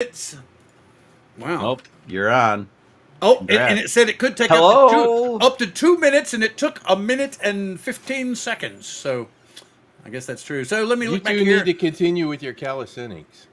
It's wow. Nope, you're on. Oh, and it said it could take up to 2 minutes, and it took 1 minute and 15 seconds. So I guess that's true. So let me look back here. You need to continue with your calisthenics.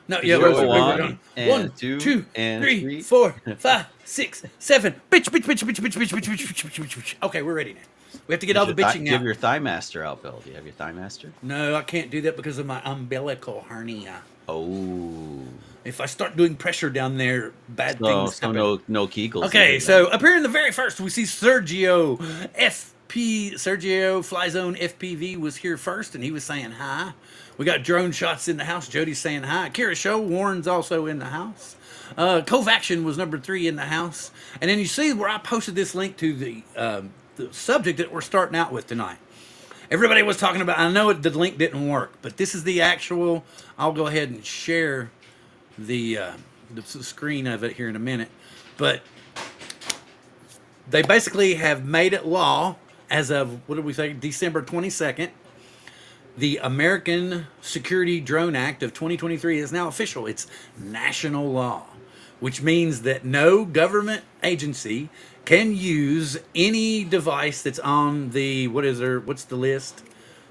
No, yeah, we're going. 1, 2, 3, 4, 5, 6, 7. Bitch. Okay, we're ready now. We have to get all the bitching out. You have your Thigh Master out, Bill. Do you have your Thigh Master? No, I can't do that because of my umbilical hernia. Oh. If I start doing pressure down there, bad things happen. No Kegels. Okay, so up here in the very first, we see Sergio Fly Zone FPV was here first, and he was saying hi. We got drone shots in the house. Jody's saying hi. Kira Show, Warren's also in the house. Covaction was number 3 in the house. And then you see where I posted this link to the subject that we're starting out with tonight. Everybody was talking about, I know the link didn't work, but this is the actual, I'll go ahead and share the screen of it here in a minute. But they basically have made it law as of, what did we say, December 22nd. The American Security Drone Act of 2023 is now official. It's national law, which means that no government agency can use any device that's on the, what's the list?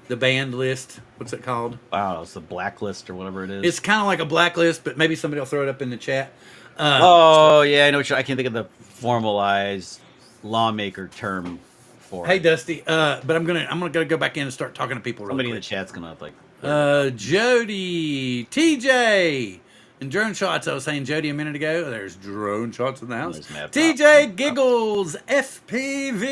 The banned list. What's it called? Wow, it's a blacklist or whatever it is. It's kind of like a blacklist, but maybe somebody will throw it up in the chat. Yeah, I know. I can't think of the formalized lawmaker term for it. Hey, Dusty, but I'm gonna go back in and start talking to people. Somebody in the chat's gonna like. Jody, TJ, and drone shots. I was saying Jody a minute ago. There's drone shots in the house. TJ Giggles, FPV,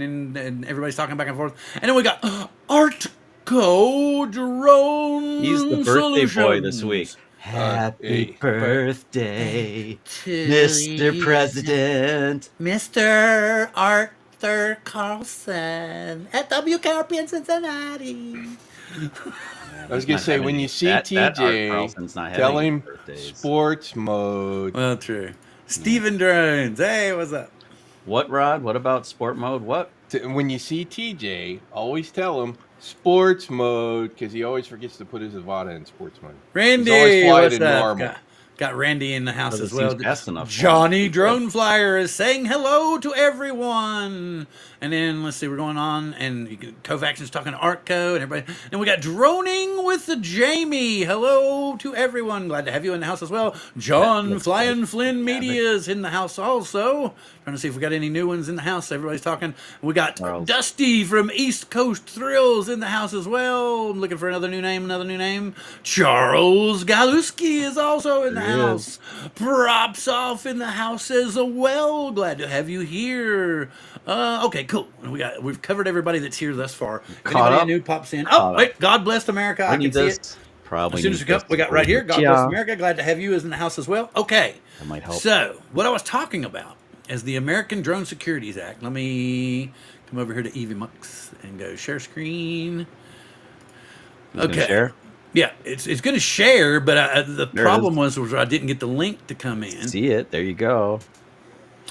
and everybody's talking back and forth. And then we got Artco Drone. He's the birthday boy this week. Happy birthday, Mr. President. Mr. Arthur Carlson at WKRP in Cincinnati. I was going to say, when you see TJ, tell him sports mode. Well, true. Steven Drones. Hey, what's up? What, Rod? What about sport mode? What? When you see TJ, always tell him sports mode, because he always forgets to put his Avada in sports mode. Randy, what's up? Got Randy in the house as well. Johnny Drone Flyer is saying hello to everyone. And then, let's see, we're going on. And Covaction's talking to Artco and everybody. And we got Droning with the Jamie. Hello to everyone. Glad to have you in the house as well. John Flying Flynn Media is in the house also. Trying to see if we got any new ones in the house. Everybody's talking. We got Dusty from East Coast Thrills in the house as well. I'm looking for another new name. Charles Galuski is also in the house. Props off in the house as well. Glad to have you here. Okay, cool. We've covered everybody that's here thus far. If anybody new pops in. Oh, wait. God bless America. I can see it. Probably. As soon as we got right here. God bless America. Glad to have you as in the house as well. Okay. That might help. So, what I was talking about is the American Drone Securities Act. Let me come over here to EVMux and go share screen. Okay. Share? Yeah, it's going to share, but the problem was I didn't get the link to come in. See it. There you go.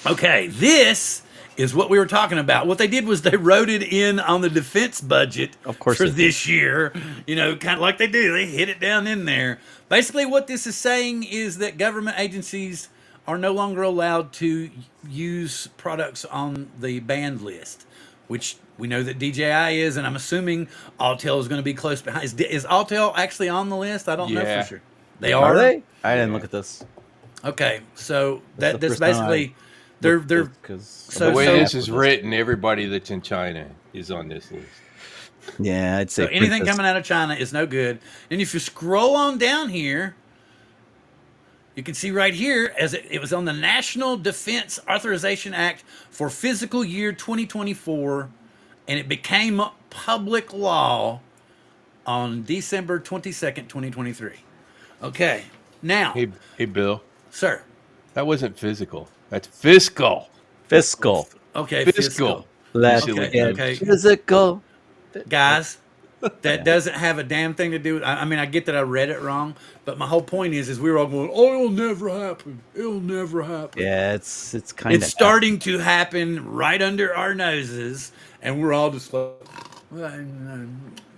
Okay, this is what we were talking about. What they did was they wrote it in on the defense budget for this year. You know, kind of like they do. They hit it down in there. Basically, what this is saying is that government agencies are no longer allowed to use products on the banned list, which we know that DJI is, and I'm assuming Autel is going to be close behind. Is Autel actually on the list? I don't know for sure. They are? They? I didn't look at this. Okay, so that's basically they're so the way this is written, everybody that's in China is on this list. Yeah, I'd say so anything coming out of China is no good. And if you scroll on down here, you can see right here, as it was on the National Defense Authorization Act for fiscal year 2024, and it became public law on December 22nd, 2023. Okay, now. Hey, Bill. Sir. That wasn't physical. That's fiscal. Fiscal. Okay, fiscal. Okay. Physical. Guys, that doesn't have a damn thing to do with, I mean, I get that I read it wrong, but my whole point is we were all going, oh, it'll never happen. It'll never happen. Yeah, it's kind of. It's starting to happen right under our noses, and we're all just like,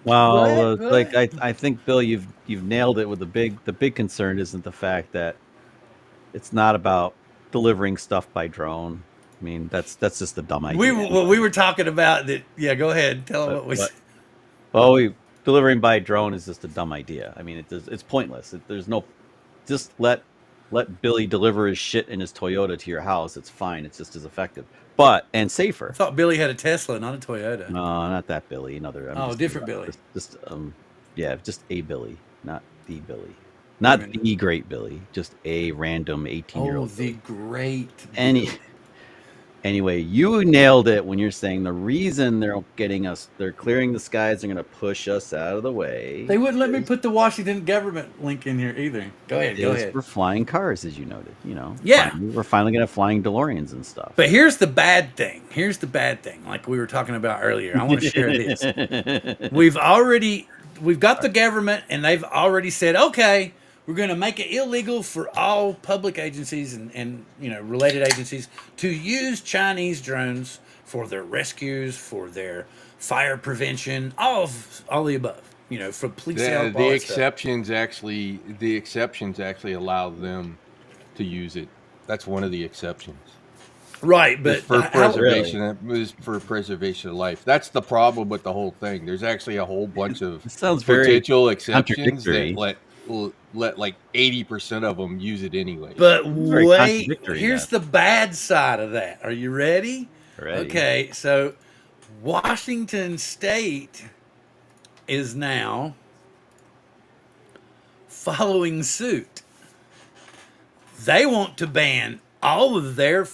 Well, What? I think Bill, you've nailed it with the big concern isn't the fact that it's not about delivering stuff by drone. I mean, that's just a dumb idea We anyway. were talking about that. Yeah, go ahead. Tell them But what we said. well, delivering by drone is just a dumb idea. I mean, it's pointless. There's no just let Billy deliver his shit in his Toyota to your house. It's fine. It's just as effective, but and I safer. thought Billy had a Tesla, not a Toyota. No, not that Billy. Another. I'm Oh, just different Billy. yeah, just a Billy, not the Billy, Wait a not minute. the great Billy, just a random Oh, 18-year-old the Billy. great Any Billy. anyway, you nailed it when you're saying the reason they're clearing the skies, they're gonna push us out of the way They wouldn't let me put the Washington government link in here either. Go ahead. Go is ahead. for flying cars, as you noted. Yeah. We're finally gonna have flying DeLoreans and stuff. But here's the bad thing. Here's the bad thing. Like we were talking about earlier. I want to share this. We've got the government and they've already said, okay, we're going to make it illegal for all public agencies and related agencies to use Chinese drones for their rescues, for their fire prevention, all the above. For police help, all The that stuff. exceptions actually allow them to use it. That's one of the exceptions. Right, It's but for how? preservation. It is for preservation of life. That's the problem with the whole thing. There's actually a whole bunch of This sounds very potential exceptions that contradictory. let like 80% of them use it anyway. But It's very wait, contradictory. here's That the bad side of that. Are you ready? already. Okay, so Washington State is now following suit. They want to ban all of their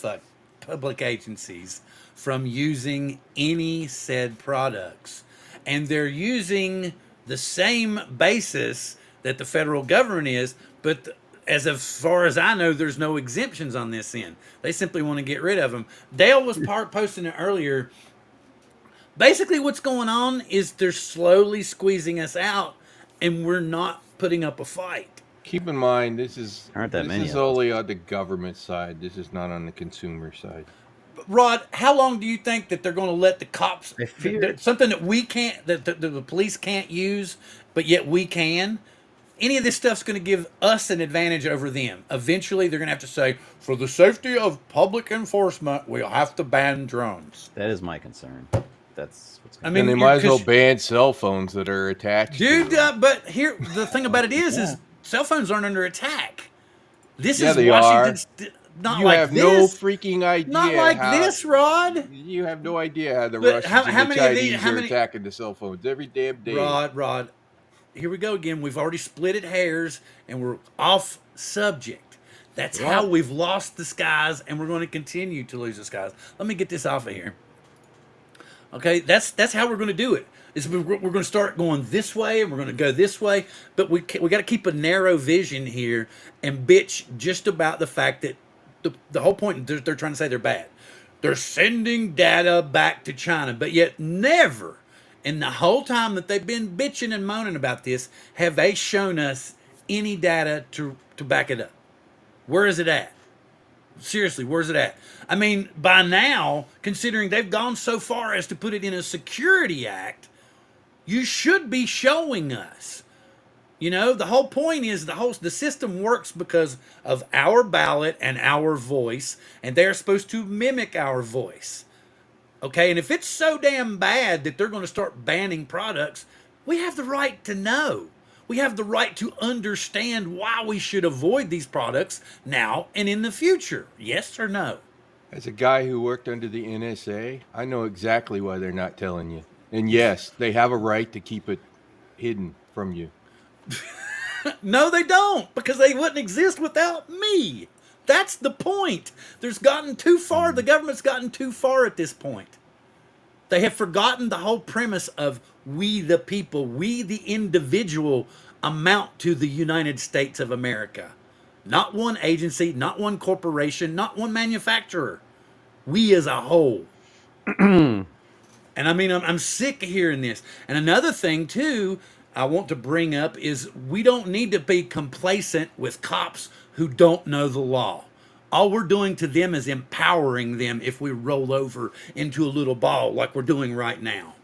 public agencies from using any said products. And they're using the same basis that the federal government is, but as far as I know, there's no exemptions on this end. They simply want to get rid of them. Dale was posting it earlier. Basically, what's going on is they're slowly squeezing us out, and we're not putting up a fight. Keep in mind, this is Aren't that this many is of us? only on the government side. This is not on the consumer side. Rod, how long do you think that they're going to let the cops I fear something that we can't, that the police can't use, but yet we can? Any of this stuff's going to give us an advantage over them. Eventually, they're going to have to say, for the safety of public enforcement, we'll have to ban drones. that is my concern. That's what's I going mean, And they might as well ban cell phones that are attached. dude. to them. But here, the thing about it Yeah. is cell phones aren't under attack. This Yeah, is they Washington's. are. Not You like have this. no freaking idea. Not like how, this, Rod. You have no idea how the But Russians how and the many of these- Chinese how are many- attacking the cell phones every damn day. Rod, here we go again. We've already splitted hairs and we're off subject. That's how What? we've lost the skies and we're going to continue to lose the skies. Let me get this off of here. Okay, that's how we're going to do it. We're going to start going this way and we're going to go this way, but we got to keep a narrow vision here and bitch just about the fact that the whole point they're trying to say they're bad. They're sending data back to China, but yet never in the whole time that they've been bitching and moaning about this have they shown us any data to back it up. Where is it at? Seriously, where's it at? I mean, by now, considering they've gone so far as to put it in a security act, you should be showing us. The whole point is the system works because of our ballot and our voice, and they're supposed to mimic our voice. Okay, and if it's so damn bad that they're going to start banning products, we have the right to know. We have the right to understand why we should avoid these products now and in the future. Yes or no? As a guy who worked under the NSA, I know exactly why they're not telling you. And yes, they have a right to keep it hidden from you. No, they don't, because they wouldn't exist without me. That's the point. There's gotten too far. The government's gotten too far at this point. They have forgotten the whole premise of we the people, we the individual amount to the United States of America. Not one agency, not one corporation, not one manufacturer. We as a whole. And I mean, I'm sick of hearing this. And another thing, too, I want to bring up is we don't need to be complacent with cops who don't know the law. All we're doing to them is empowering them if we roll over into a little ball like we're doing right now.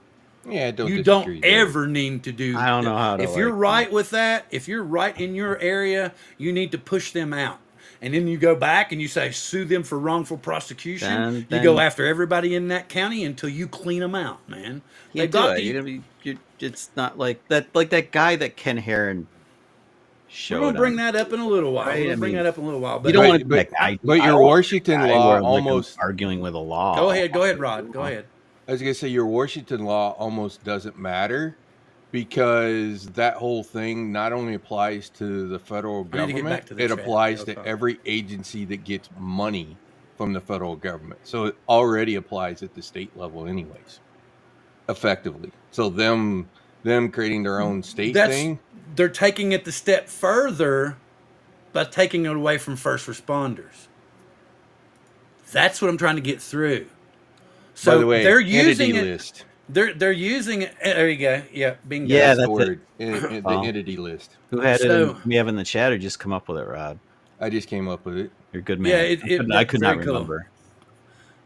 Yeah, don't You disagree don't there. ever need to do. I don't know how to, If you're like, right with that, if you're right in your area, you need to push them out. And then you go back and you say sue them for wrongful prosecution. You go then after everybody in that county until you clean them out, man. They've can't do got it. the. You're gonna be. It's not like that. Like that guy that Ken Heron We're gonna showed bring on. that up in a little while. Right? We're I gonna bring mean, that up in a little while. you But don't want to But be but that guy. but I your don't want Washington to be that guy law where I'm, like, I'm almost. arguing with a law. go ahead, Rod. Go ahead. I was gonna say your Washington law almost doesn't matter because that whole thing not only applies to the federal I need to get back government, to the it chat. applies They'll to talk. every agency that gets money from the federal government. So it already applies at the state level, anyways, effectively. So them creating their own state That's thing. they're taking it the step further by taking it away from first responders. That's what I'm trying to get through. So By the way, they're entity using it. list. They're using it. There you go. Yeah, bingo. Yeah, That's the that's it. word. The Well, entity list. who had it? So We have in the chat, or just come up with it, Rod? I just came up with it. You're a good man. yeah, I could not very cool. remember.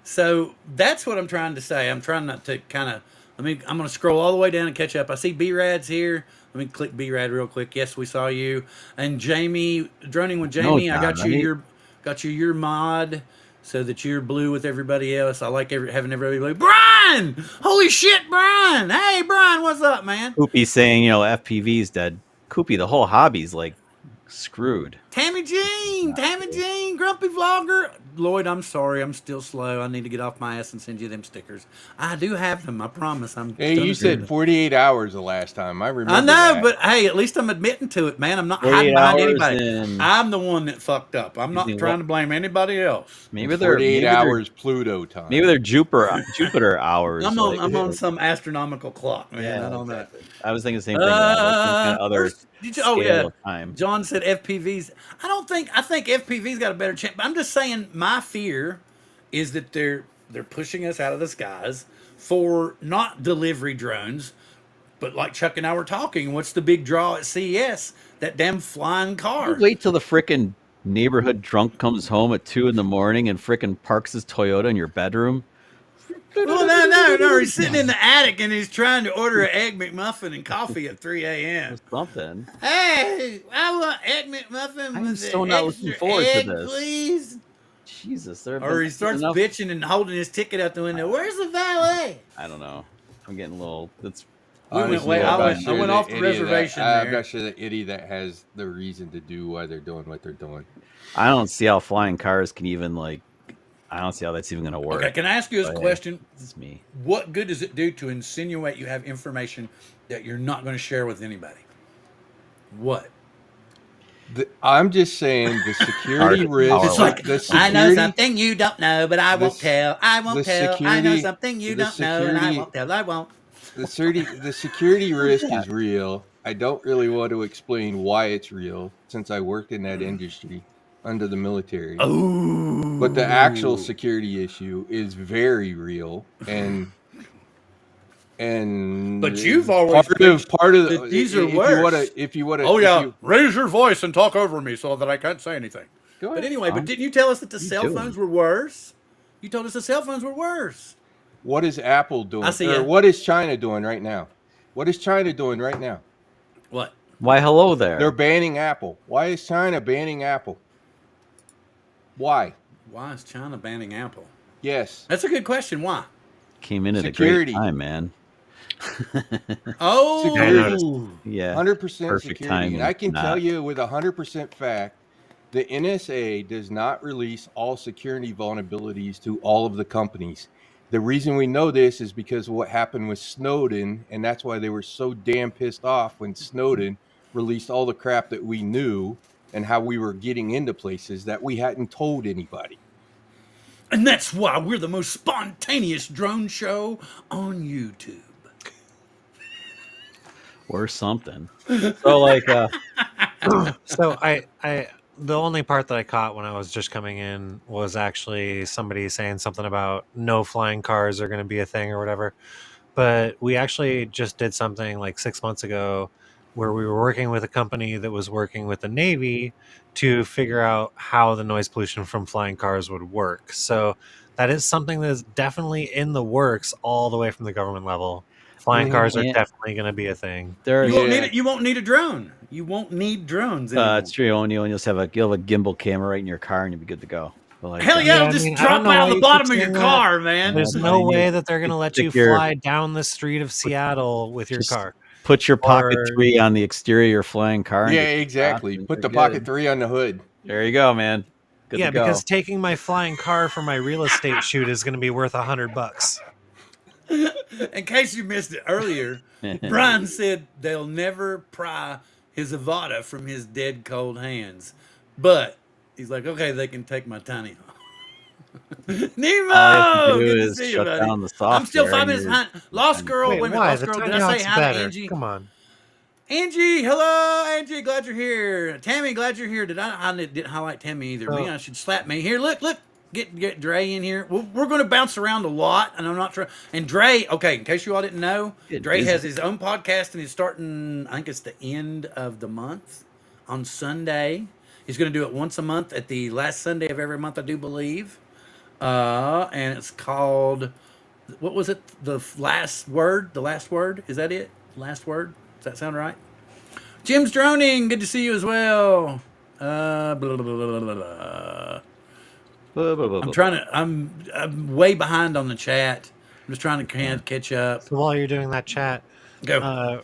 So that's what I'm trying to say. I'm trying not to kind of. I'm going to scroll all the way down and catch up. I see B-Rad's here. Let me click B-Rad real quick. Yes, we saw you. And Jamie, droning with Jamie. I got John, you right? your mod so that you're blue with everybody else. I like having everybody blue. Brian! Holy shit, Brian! Hey, Brian, what's up, man? Koopy's saying, FPV's dead. Koopy, the whole hobby's like screwed. Tammy Jean, Grumpy Vlogger. Lloyd, I'm sorry, I'm still slow. I need to get off my ass and send you them stickers. I do have them, I promise. Hey, you said 48 hours the last time. I remember. I know, that. but hey, at least I'm admitting to it, man. I'm not 48 hiding behind hours anybody. and- I'm the one that fucked up. I'm not Using trying what? to blame anybody else. Maybe they're 48 hours Pluto time. Maybe they're Jupiter hours. I'm on like- I'm on some astronomical clock, man. Yeah, I don't know. exactly. I was thinking the same thing. Like some kind of other Oh yeah, scale of time. John said FPVs. I think FPVs got a better chance. But I'm just saying, my fear is that they're pushing us out of the skies for not delivery drones, but like Chuck and I were talking. What's the big draw at CES? That damn flying car. Wait till the frickin' neighborhood drunk comes home at 2 a.m. and frickin' parks his Toyota in your bedroom. Well, no. He's sitting in the attic and he's trying to order an egg McMuffin and coffee at 3 a.m. Something. Hey, I want egg McMuffin I'm with so an not extra looking forward to egg, this. please. Jesus, there. Or he starts bitching and holding his ticket out the window. Where's the valet? I don't know. I'm getting a little. That's. Honestly, I I'm went not sure off the idiot that- reservation I'm there. not sure the idiot that has the reason to do why they're doing what they're doing. I don't see how flying cars can even like. I don't see how that's even going to work. Okay, can I ask you this But, hey, question? This is me. What good does it do to insinuate you have information that you're not going to share with anybody? What? I'm just saying the security risk. Power It's like, the I know security- something you don't know, but I won't tell. I won't the tell. I know security- something you the don't know, and I security- won't tell. I won't. The security risk is real. I don't really want to explain why it's real since I worked in that industry under the military. Oh. But the actual security issue is very real, and But you've always part of that these are if worse. If you want to, Oh yeah, raise your voice and talk over me so that I can't say anything. Go But ahead. anyway, but didn't you tell us that the cell doing? phones were worse? You told us the cell phones were worse. What is Apple doing? I see Or ya. what is China doing right now? What is China doing right now? What? Why, hello there. They're banning Apple. Why is China banning Apple? Why? Why is China banning Apple? Yes. That's a good question. Why? Came in at Security. a great time, man. Oh, Security. Yeah. 100% Perfect security. timing. And I can Not. tell you with 100% fact, the NSA does not release all security vulnerabilities to all of the companies. The reason we know this is because of what happened with Snowden, and that's why they were so damn pissed off when Snowden released all the crap that we knew and how we were getting into places that we hadn't told anybody. and that's why we're the most spontaneous drone show on YouTube. Or something. So like, So I the only part that I caught when I was just coming in was actually somebody saying something about no flying cars are going to be a thing or whatever. But we actually just did something like 6 months ago where we were working with a company that was working with the Navy to figure out how the noise pollution from flying cars would work. So that is something that is definitely in the works all the way from the government level. flying cars are Yeah. definitely going to be a thing. There, You won't Yeah. need it. You won't need a drone. You won't need drones anymore. it's true. You'll just have a gimbal camera right in your car, and you'll be good to go. But like, Hell yeah, Yeah, it'll I just mean, I drop don't know out why of the you bottom keep of your saying that. car, man. There's but no you way need that they're going to to let stick you your- fly down the street of Seattle with your Just car. Put your pocket Or- 3 on the exterior of your flying car. and Yeah, get exactly. shots, and Put you're the good. pocket 3 on the hood. There you go, man. Good Yeah, to go. because taking my flying car for my real estate shoot is going to be worth $100. In case you missed it earlier, Brian said they'll never pry his Avada from his dead cold hands. But he's like, okay, they can take my tiny home. Nemo! All you have to do Good to is see you, shut buddy. down the I'm still software 5 and minutes you're- behind. Lost Girl, Wait, wait a minute. why? Lost The Girl, did tiny I say hawk's hi to better. Angie? Come on. Angie, hello, Angie, glad you're here. Tammy, glad you're here. I didn't highlight Tammy either. Oh. Leon should slap me. Here, look. Get Dre in here. We're going to bounce around a lot, and I'm not trying. And Dre, okay, in case you all didn't know, Get Dre busy. has his own podcast, and he's starting, I think it's the end of the month on Sunday. He's going to do it once a month at the last Sunday of every month, I do believe. And it's called, what was it? The last word? The last word? Is that it? Last word? Does that sound right? Jim's droning. Good to see you as well. Blah, blah, blah, blah, blah, blah. Blah, blah, blah, I'm blah. trying to. I'm way behind on the chat. I'm just trying to catch up. So while you're doing that chat, Go.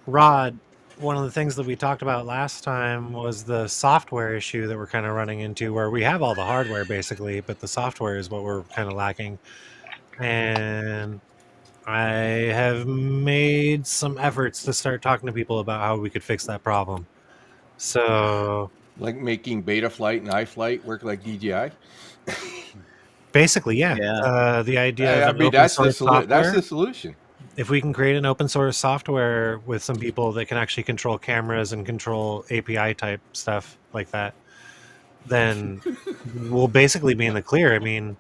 Rod, one of the things that we talked about last time was the software issue that we're kind of running into, where we have all the hardware basically, but the software is what we're kind of lacking. And I have made some efforts to start talking to people about how we could fix that problem. So Like making Betaflight and iFlight work like DJI. basically, yeah. Yeah. The idea I of an mean, open that's source that's software. the solution. If we can create an open source software with some people that can actually control cameras and control API type stuff like that, then we'll basically be in the clear. I mean,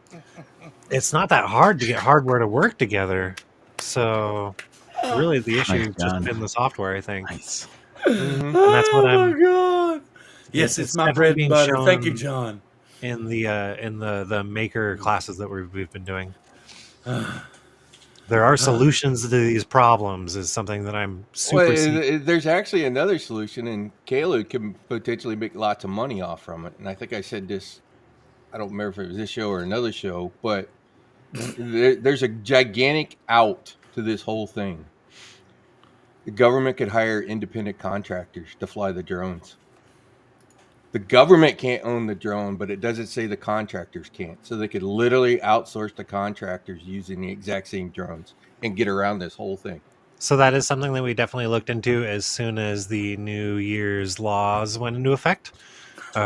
it's not that hard to get hardware to work together. So really the issue Nice, has just John. been the software, I think. Nice. And that's what oh I'm my god! Yes, it's my definitely bread and being butter. Thank you, shown John. in the maker classes that we've been doing. There are solutions to these problems is something that I'm super Well, there's actually another solution, and Caleb can potentially make lots of money off from it. And I think I said this, I don't remember if it was this show or another show, but there's a gigantic out to this whole thing. The government could hire independent contractors to fly the drones. The government can't own the drone, but it doesn't say the contractors can't. So they could literally outsource the contractors using the exact same drones and get around this whole thing. So that is something that we definitely looked into as soon as the New Year's laws went into effect,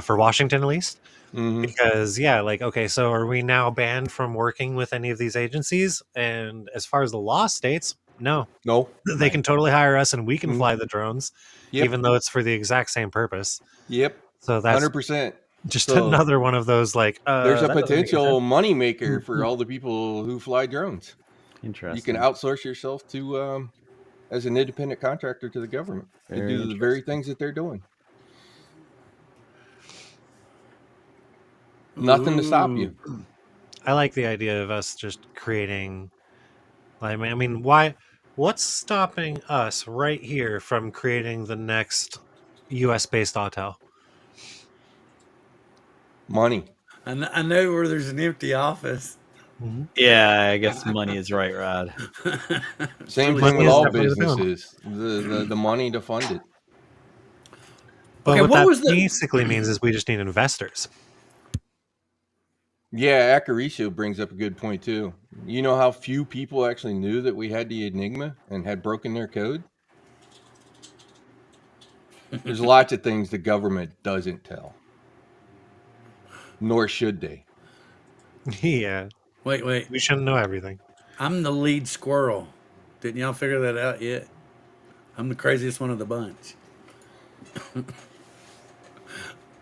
for Washington at least. Mhm. Because, yeah, like, okay, so are we now banned from working with any of these agencies? And as far as the law states, no. No. They can totally hire us and we can Mhm. fly the drones, Yep. even though it's for the exact same purpose. Yep. So that's 100%. just So another one of those, like, there's a that doesn't make any potential sense. money maker for all the people who fly drones. Interesting. You can outsource yourself to as an independent contractor to the government to Very do the very things that they're doing. Nothing to stop you. I like the idea of us just creating. I mean, why? What's stopping us right here from creating the next U.S.-based hotel? Money. I know where there's an empty office. Yeah, I guess money is right, Rod. Same Money thing with is all definitely the villain. businesses. The money to fund it. But Okay, what what that was the- basically means is we just need investors. Yeah, Acaricio brings up a good point too. You know how few people actually knew that we had the Enigma and had broken their code? There's lots of things the government doesn't tell. Nor should they. Yeah, Wait. we shouldn't know everything. I'm the lead squirrel. Didn't y'all figure that out yet? I'm the craziest one of the bunch.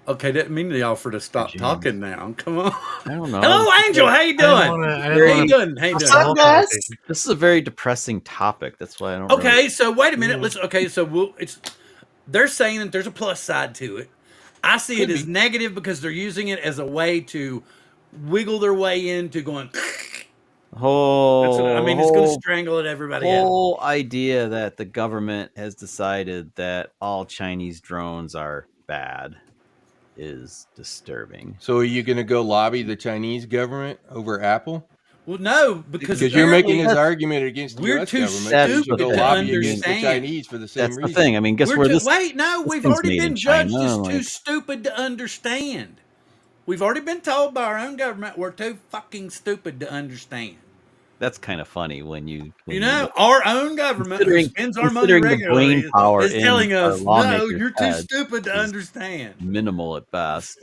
Okay, didn't mean to offer to stop James. talking now. Come on. I don't know. Hello, Angel. How you I didn't doing? wanna- I How didn't you wanna- doing? How you What's doing? the whole conversation? This is a very depressing topic. That's why I don't. Okay, really- so wait a minute. Let's. Okay, so they're saying that there's a plus side to it. I see Could it as be. negative because they're using it as a way to wiggle their way into going. That's what I mean. It's going to strangle at everybody else. whole idea that the government has decided that all Chinese drones are bad is disturbing. So are you going to go lobby the Chinese government over Apple? Well, no, because Because you're making apparently this argument against the we're U.S. too government. So you should stupid go to lobby against the understand. Chinese for the same That's the reason. thing. I mean, guess We're where too, this? wait, no, this we've thing's already made been in judged China, as too like- stupid to understand. We've already been told by our own government we're too fucking stupid to understand. That's kind of funny when you You know, our own government who Considering- spends our money considering the regularly brain power is in telling our us, no, lawmakers' you're too heads stupid to is understand. minimal at best.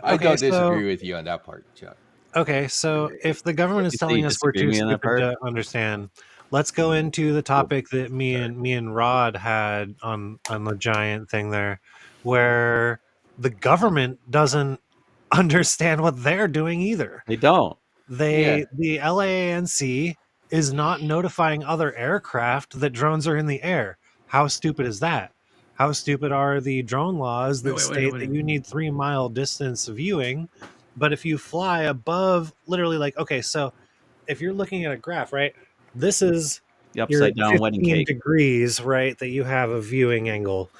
I Okay, don't so- disagree with you on that part, Chuck. Okay, so if the government is You say telling you us we're disagree too with me on that stupid part? to understand, let's go into the topic that me and Rod had on the giant thing there, where the government doesn't understand what they're doing either. They don't. The LAANC is not notifying other aircraft that drones are in the air. How stupid is that? How stupid are the drone laws that Wait. state that you need 3 mile distance viewing? But if you fly above, literally, like, okay, so if you're looking at a graph, right? This is The your upside down wedding 15 cake. degrees, right? That you have a viewing angle.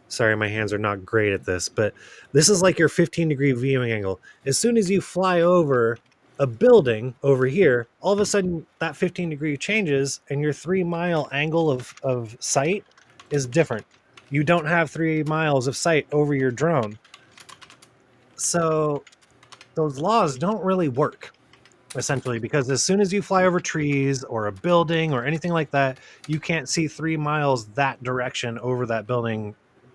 Sorry, my hands are not great at this, but this is like your 15-degree viewing angle. As soon as you fly over a building over here, all of a sudden that 15-degree changes and your 3 mile angle of sight is different. You don't have 3 miles of sight over your drone. So those laws don't really work, essentially, because as soon as you fly over trees or a building or anything like that, you can't see 3 miles that direction over that building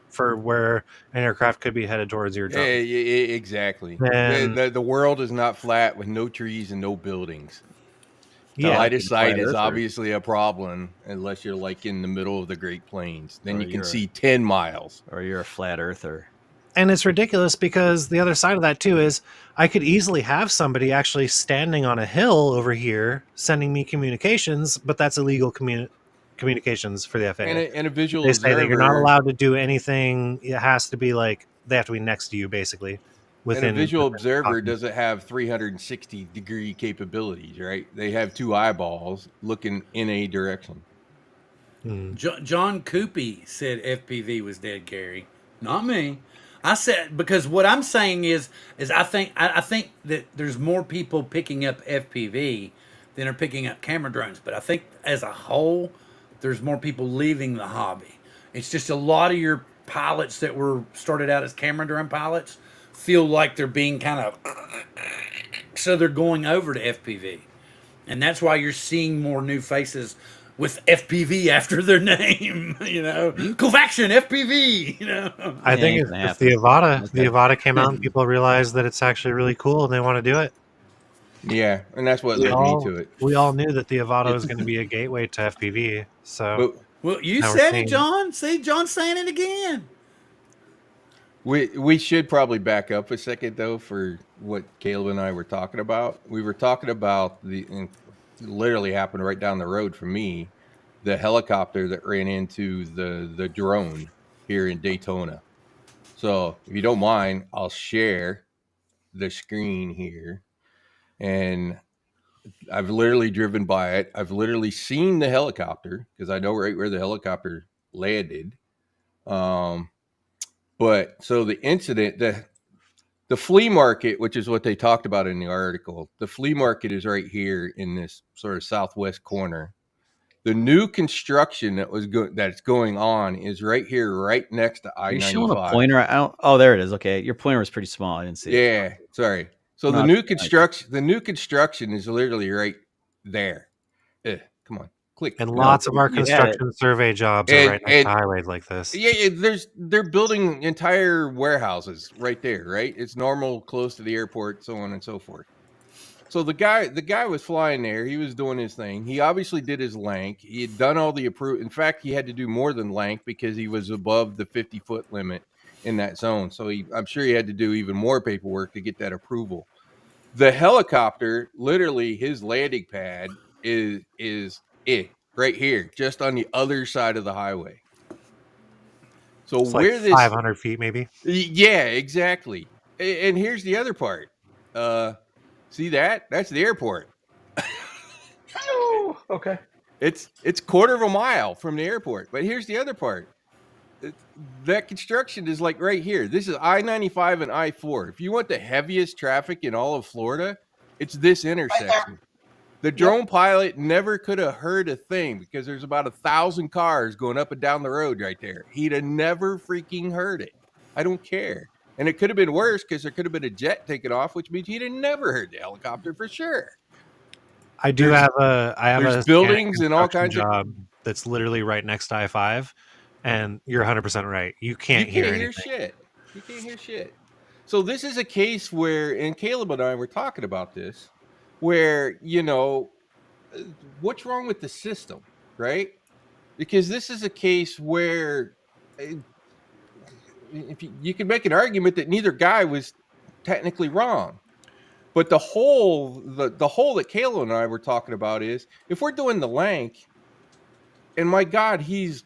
for where an aircraft could be headed towards your drone. Exactly. And- The world is not flat with no trees and no buildings. Yeah, Line of sight flat is earther. obviously a problem unless you're like in the middle of the Great Plains. Then Or you can you're- see 10 miles. Or you're a flat earther. and it's ridiculous because the other side of that too is I could easily have somebody actually standing on a hill over here sending me communications, but that's illegal communications for the FAA. And a visual They say that you're not observer- allowed to do anything. It has to be like they have to be next to you, basically. And a visual within observer talking. doesn't have 360-degree capabilities, right? They have 2 eyeballs looking in a direction. Hmm. John Coopy said FPV was dead, Gary. Not me. I said, because what I'm saying is I think that there's more people picking up FPV than are picking up camera drones. But I think as a whole, there's more people leaving the hobby. It's just a lot of your pilots that were started out as camera drone pilots feel like they're being kind of, so they're going over to FPV. And that's why you're seeing more new faces with FPV after their name, you know, Covaction FPV, you know. I think ain't gonna if happen. the Avata, Okay. the Avata came out and people realized that it's actually really cool and they want to do it. Yeah, and that's what We led all, me to it. we all knew that the Avata was going to be a gateway to FPV. So But Well, you Now we're said seeing- it, John. See, John's saying it again. we should probably back up a second though for what Caleb and I were talking about. We were talking about and it literally happened right down the road from me, the helicopter that ran into the drone here in Daytona. So if you don't mind, I'll share the screen here. And I've literally driven by it. I've literally seen the helicopter because I know right where the helicopter landed. But so the incident, the flea market, which is what they talked about in the article, the flea market is right here in this sort of southwest corner. The new construction that's going on is right here, right next to Are you I-95. showing a pointer? I don't. Oh, there it is. Okay, your pointer was pretty small. I didn't see it. Yeah, sorry. So No, the new it's fine. construction is literally right there. Come on, click. and No. lots of our you had it. construction survey jobs are And- right next and- to highways like this. Yeah, they're building entire warehouses right there, right? It's normal, close to the airport, so on and so forth. So the guy was flying there. He was doing his thing. He obviously did his length. He had done all the In fact, he had to do more than length because he was above the 50-foot limit in that zone. So I'm sure he had to do even more paperwork to get that approval. The helicopter, literally, his landing pad is right here, just on the other side of the highway. So It's where like this 500 feet, maybe. Yeah, exactly. And here's the other part. See that? That's the airport. Okay. It's quarter of a mile from the airport. But here's the other part. That construction is like right here. This is I-95 and I-4. If you want the heaviest traffic in all of Florida, it's this intersection. The drone pilot never could have heard a thing because there's about 1,000 cars going up and down the road right there. He'd have never freaking heard it. I don't care. And it could have been worse because there could have been a jet taking off, which means he'd have never heard the helicopter for sure. I have a buildings and all construction kinds of job that's literally right next to I-5, and you're 100% right. You can't hear anything. Shit. You can't hear shit. So this is a case where, and Caleb and I were talking about this, where, you know, what's wrong with the system, right? Because this is a case where if you can make an argument that neither guy was technically wrong. But the hole that Caleb and I were talking about is if we're doing the length, and my God, he's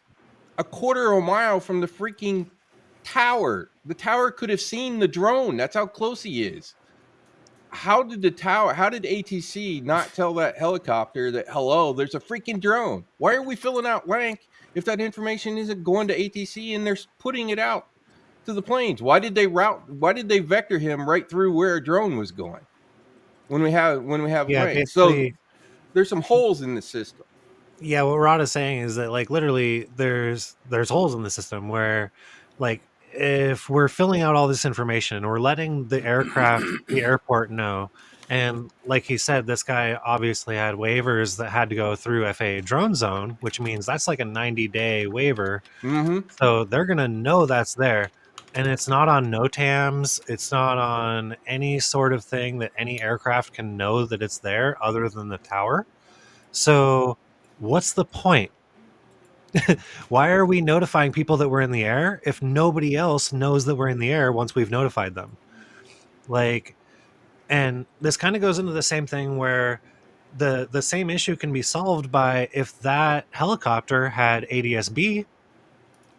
a quarter of a mile from the freaking tower. The tower could have seen the drone. That's how close he is. How did ATC not tell that helicopter that, hello, there's a freaking drone? Why are we filling out length if that information isn't going to ATC and they're putting it out to the planes? Why did they vector him right through where a drone was going? When we have length. So there's some holes in the system. Yeah, what Rod is saying is that, like, literally there's holes in the system where, like, if we're filling out all this information and we're letting the airport know, and like he said, this guy obviously had waivers that had to go through FAA drone zone, which means that's like a 90-day waiver. Mm-hmm. So they're going to know that's there. And it's not on NOTAMs. It's not on any sort of thing that any aircraft can know that it's there other than the tower. So what's the point? Why are we notifying people that we're in the air if nobody else knows that we're in the air once we've notified them? Like, and this kind of goes into the same thing where the same issue can be solved by if that helicopter had ADS-B,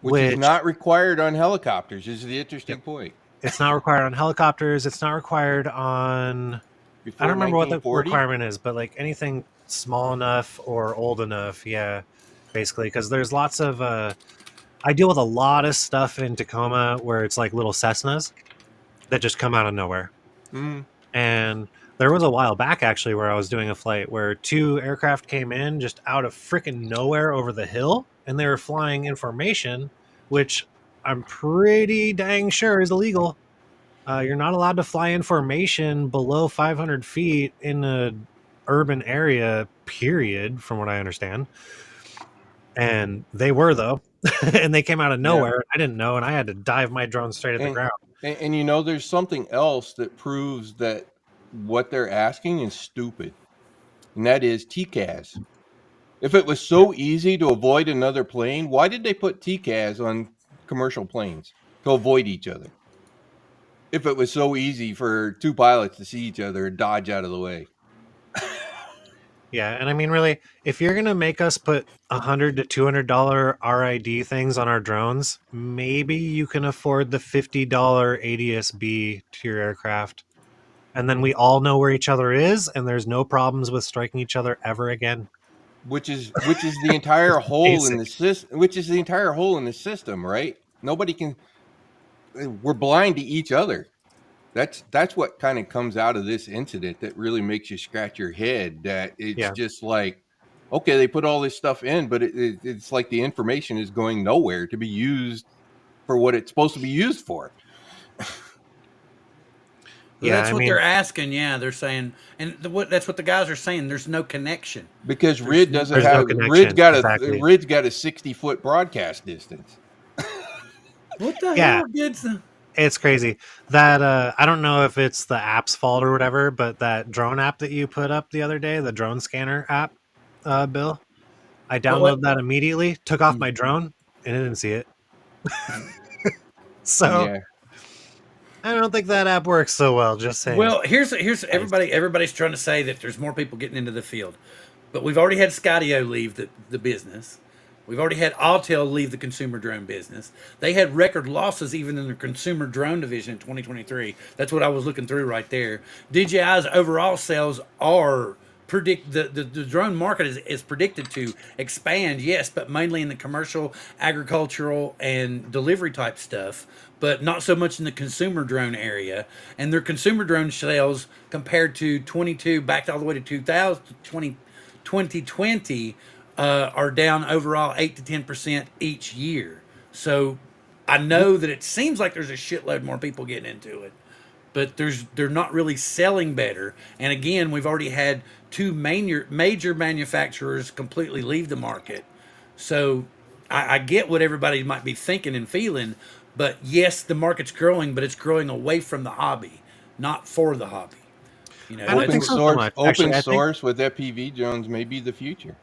which is not required on helicopters, is the interesting point. It's not required on helicopters. It's not required on... I don't remember what the requirement is, but like anything small enough or old enough, yeah, basically. Because there's lots of... I deal with a lot of stuff in Tacoma where it's like little Cessnas that just come out of nowhere. Mm. And there was a while back, actually, where I was doing a flight where 2 aircraft came in just out of freaking nowhere over the hill, and they were flying information, which I'm pretty dang sure is illegal. You're not allowed to fly information below 500 feet in an urban area, period, from what I understand. And they were, though. And they came out of nowhere. Yeah. I didn't know, and I had to dive my drone straight at the ground. And you know, there's something else that proves that what they're asking is stupid, and that is TCAS. If it was so easy to avoid another plane, why did they put TCAS on commercial planes to avoid each other? If it was so easy for 2 pilots to see each other and dodge out of the way. Yeah, and I mean, really, if you're going to make us put $100 to $200 RID things on our drones, maybe you can afford the $50 ADS-B to your aircraft. And then we all know where each other is, and there's no problems with striking each other ever again. Which is the entire hole in the system. Which is the entire hole in the system, right? Nobody can. We're blind to each other. That's what kind of comes out of this incident that really makes you scratch your head. That it's just like, okay, they put all this stuff in, but it's like the information is going nowhere to be used for what it's supposed to be used for. That's what they're asking. Yeah, they're saying, and that's what the guys are saying. There's no connection because RID doesn't have. RID's got a 60-foot broadcast distance. What the hell, kids? It's crazy. That I don't know if it's the app's fault or whatever, but that drone app that you put up the other day, the drone scanner app, Bill, I downloaded that immediately, took off my drone, and I didn't see it. So. Yeah. I don't think that app works so well, just saying. Well, here's everybody's trying to say that there's more people getting into the field. But we've already had Skydio leave the business. We've already had Autel leave the consumer drone business. They had record losses even in their consumer drone division in 2023. That's what I was looking through right there. DJI's overall sales are predict the drone market is predicted to expand, yes, but mainly in the commercial, agricultural, and delivery type stuff, but not so much in the consumer drone area. And their consumer drone sales compared to 22 back all the way to 2020 are down overall 8 to 10% each year. So I know that it seems like there's a shitload more people getting into it, but they're not really selling better. And again, we've already had two major manufacturers completely leave the market. So I get what everybody might be thinking and feeling, but yes, the market's growing, but it's growing away from the hobby, not for the hobby. You know, I don't think so much. Actually, Open I think, source with FPV drones may be the future,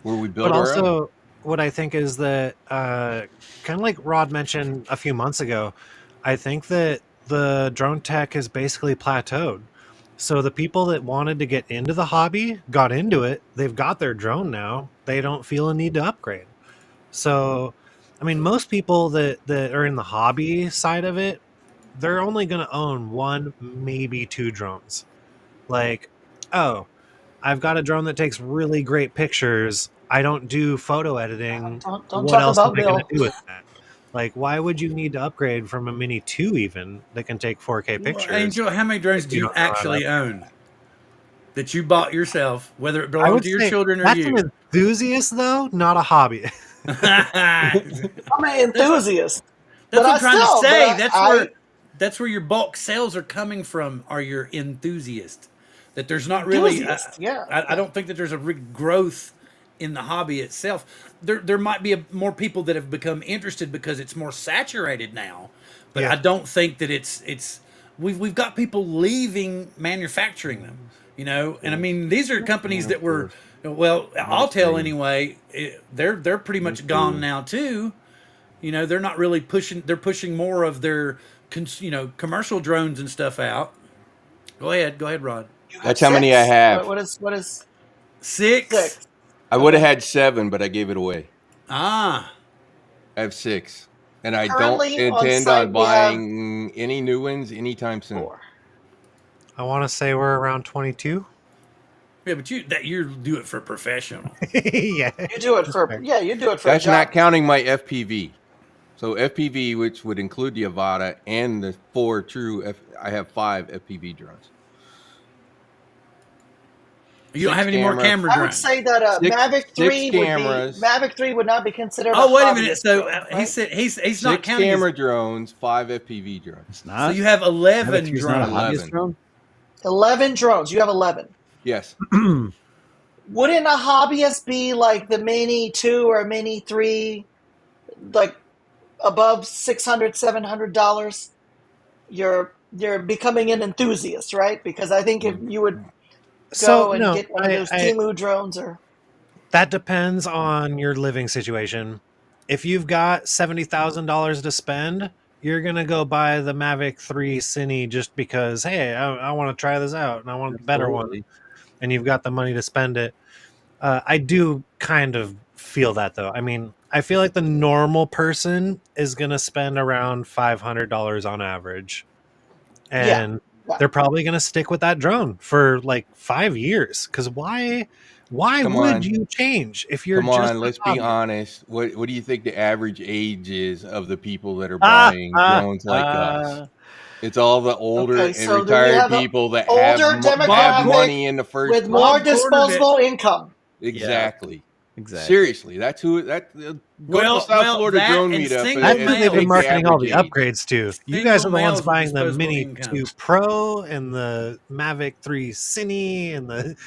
where we build but our own. also what I think is that kind of like Rod mentioned a few months ago, I think that the drone tech has basically plateaued. So the people that wanted to get into the hobby got into it. They've got their drone now. They don't feel a need to upgrade. So, I mean, most people that are in the hobby side of it, they're only going to own one, maybe two drones. Like, oh, I've got a drone that takes really great pictures. I don't do photo editing. Don't What talk else am about I going Bill. to do with that? Like, why would you need to upgrade from a Mini 2 even that can take 4K pictures? Well, Angel, how many drones do you don't know how to actually own that you bought yourself, whether it I belonged would to your say children or that's you? an enthusiast, though, not a hobby. That's I'm an enthusiast, but what I I'm trying still, to say. but That's where your bulk sales are coming from. Are your enthusiast? That there's not really. enthusiast. Yeah. I don't think that there's a big growth in the hobby itself. There might be more people that have become interested because it's more saturated now, but Yeah. I don't think that it's. We've got people leaving manufacturing them. You know, and I mean these are companies that were. Well, I'll tell anyway. They're pretty much gone now too. You know, they're not really pushing. They're pushing more of their, commercial drones and stuff out. Go ahead, Rod. You That's how many I six? have. What is Six. 6? I would have had 7, but I gave it away. Ah, I have 6, and I don't Currently on intend site on we have buying any new ones anytime soon. 4. I want to say we're around 22. yeah, but you do it for professional. Yeah. You do it for you do it for That's a not job. counting my FPV. So FPV, which would include the Avata and the 4 true, I have 5 FPV drones. You don't have any more camera. camera I would drones. say that Six cameras. Mavic 3 would not be considered. Oh, wait a hobbyist minute. So drone, he right? said he's 6 not counting. camera drones, 5 FPV drones. It's So not. you have 11 It's not a drones. hobbyist 11. drone. 11 drones. You have 11. Yes. Wouldn't a hobbyist be like the Mini 2 or Mini 3, like above $600, $700? You're becoming an enthusiast, right? Because I think if you would So go and no, get one of those Temu drones or that depends on your living situation. If you've got $70,000 to spend, you're gonna go buy the Mavic 3 Cine just because, hey, I want to try this out and I want the better one, Absolutely. and you've got the money to spend it. I do kind of feel that though. I mean, I feel like the normal person is gonna spend around $500 on average, and Yeah. they're probably gonna stick with that drone for like 5 years. Because why Come would on. you change if you're Come just on, a let's be hobbyist? honest. What do you think the average age is of the people that are buying drones like us? It's all the older Okay, and so then you retired have a people that older have demographic money in the first with place. more Bob disposable income. Exactly. Exactly. Seriously, that's who. Go to the South Florida that drone and meetup. single That's and who they've been take marketing all the average age. upgrades to. You guys are Single the ones males with buying the disposable Mini income. 2 Pro and the Mavic 3 Cine and the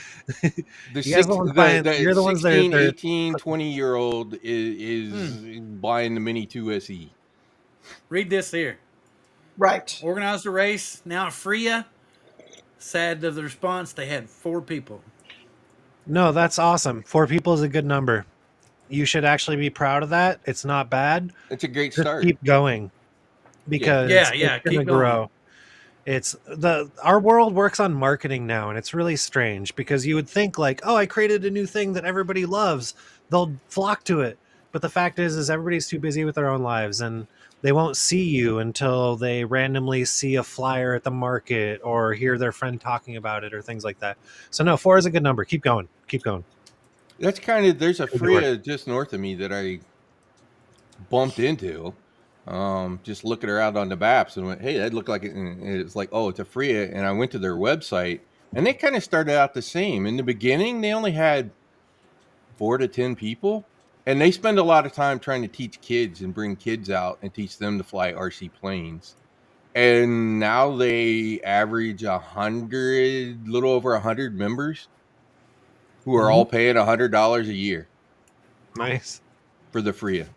The, you guys are the ones buying. You're the ones that 16, are 18, 20-year-old is buying the Mini 2 SE. Read this here. Right. Organized a race. Now at Freya. Sad of the response, they had 4 people. No, that's awesome. 4 people is a good number. You should actually be proud of that. It's not bad. It's a great Just start. keep going because Yeah, it's going to keep going. grow. It's our world works on marketing now, and it's really strange because you would think like, oh, I created a new thing that everybody loves, they'll flock to it. But the fact is everybody's too busy with their own lives, and They won't see you until they randomly see a flyer at the market or hear their friend talking about it or things like that. So no, 4 is a good number. Keep going. Keep going. That's kind of, there's a It'll be worth FRIA just north of me that I bumped into. Just looking around on the maps and went, hey, that looked like it. And it's like, oh, it's a FRIA. And I went to their website and they kind of started out the same. In the beginning, they only had 4 to 10 people. And they spend a lot of time trying to teach kids and bring kids out and teach them to fly RC planes. And now they average 100, little over 100 members who are all paying $100 a year nice. for the FRIA.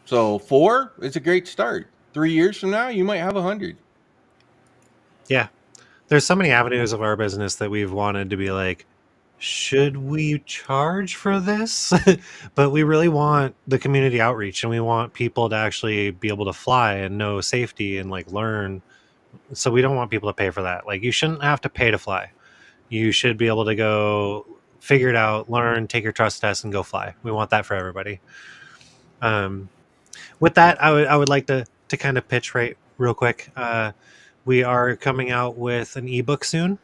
So 4 is a great start. 3 years from now, you might have 100. Yeah. There's so many avenues of our business that we've wanted to be like, should we charge for this? But we really want the community outreach, and we want people to actually be able to fly and know safety and like learn. So we don't want people to pay for that. Like, you shouldn't have to pay to fly. You should be able to go figure it out, learn, take your trust test, and go fly. We want that for everybody. With that, I would like to kind of pitch right real quick. We are coming out with an ebook soon.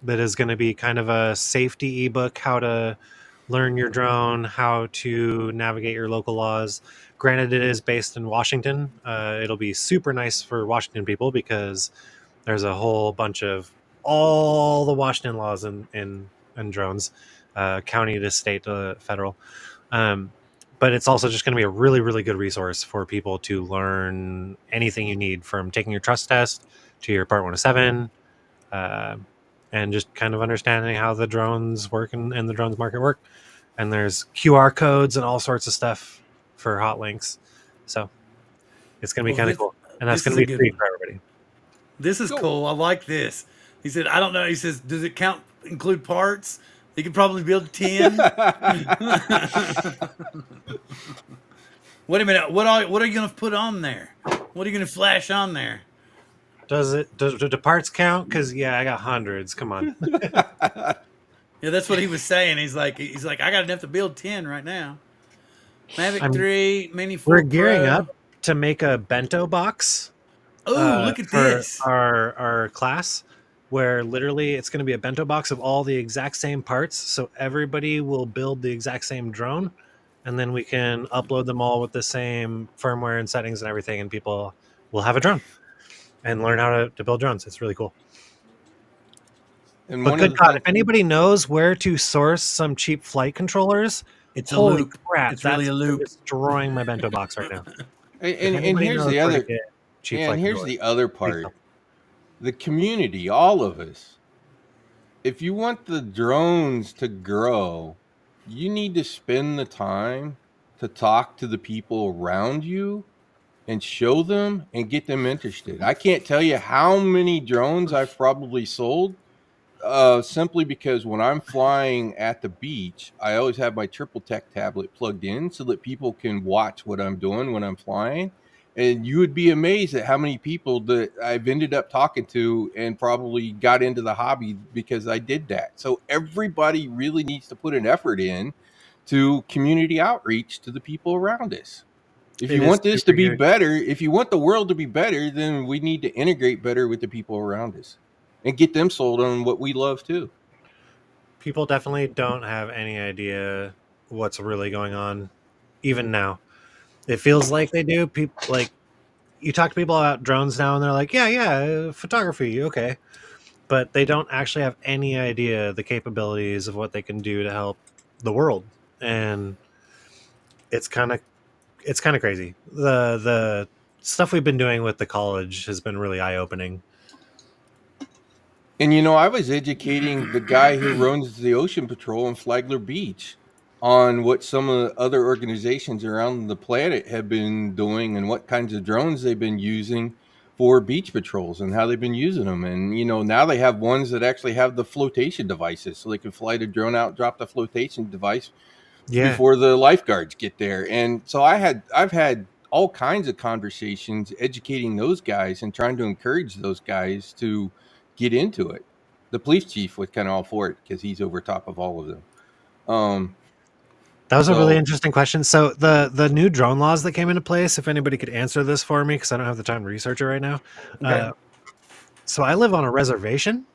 That is going to be kind of a safety ebook, how to learn your drone, how to navigate your local laws. Granted, it is based in Washington. It'll be super nice for Washington people because there's a whole bunch of all the Washington laws in drones, county to state to federal. But it's also just going to be a really, really good resource for people to learn anything you need, from taking your trust test to your Part 107, and just kind of understanding how the drones work and the drones market work. And there's QR codes and all sorts of stuff for hot links. So it's going to be kind of cool. And that's going to be free for everybody. This is cool. I like this. He said, I don't know. He says, does it include parts? You could probably build 10. Wait a minute. What are you going to put on there? What are you going to flash on there? Do the parts count? Because I got hundreds. Come on. Yeah, that's what he was saying. He's like, I got enough to build 10 right now. Mavic 3, Mini 4 We're gearing Pro. up to make a bento box. Oh, look at this. Our class, where literally it's going to be a bento box of all the exact same parts. So everybody will build the exact same drone, and then we can upload them all with the same firmware and settings and everything, and people will have a drone and learn how to build drones. It's really cool. And but good God, if anybody knows where to source some cheap flight controllers, it's a holy loop. crap! It's really a loop. Destroying my bento box right now. And here's the other. And here's the other part. The community, all of us. If you want the drones to grow, you need to spend the time to talk to the people around you and show them and get them interested. I can't tell you how many drones I've probably sold, simply because when I'm flying at the beach, I always have my Triple Tech tablet plugged in so that people can watch what I'm doing when I'm flying. And you would be amazed at how many people that I've ended up talking to and probably got into the hobby because I did that. So everybody really needs to put an effort in to community outreach to the people around us. If you want this to be better, if you want the world to be better, then we need to integrate better with the people around us and get them sold on what we love too. People definitely don't have any idea what's really going on, even now. It feels like they do. People, like, you talk to people about drones now, and they're like, "Yeah, photography, okay," but they don't actually have any idea the capabilities of what they can do to help the world, and it's kind of crazy. The stuff we've been doing with the college has been really eye-opening. And I was educating the guy who runs the Ocean Patrol in Flagler Beach on what some of the other organizations around the planet have been doing and what kinds of drones they've been using for beach patrols and how they've been using them. And, now they have ones that actually have the flotation devices so they can fly the drone out, drop the flotation device before the lifeguards get there. And so I've had all kinds of conversations educating those guys and trying to encourage those guys to get into it. The police chief was kind of all for it because he's over top of all of them. That was a really So- interesting question. So the new drone laws that came into place, if anybody could answer this for me, because I don't have the time to research it right now. Okay. So I live on a reservation.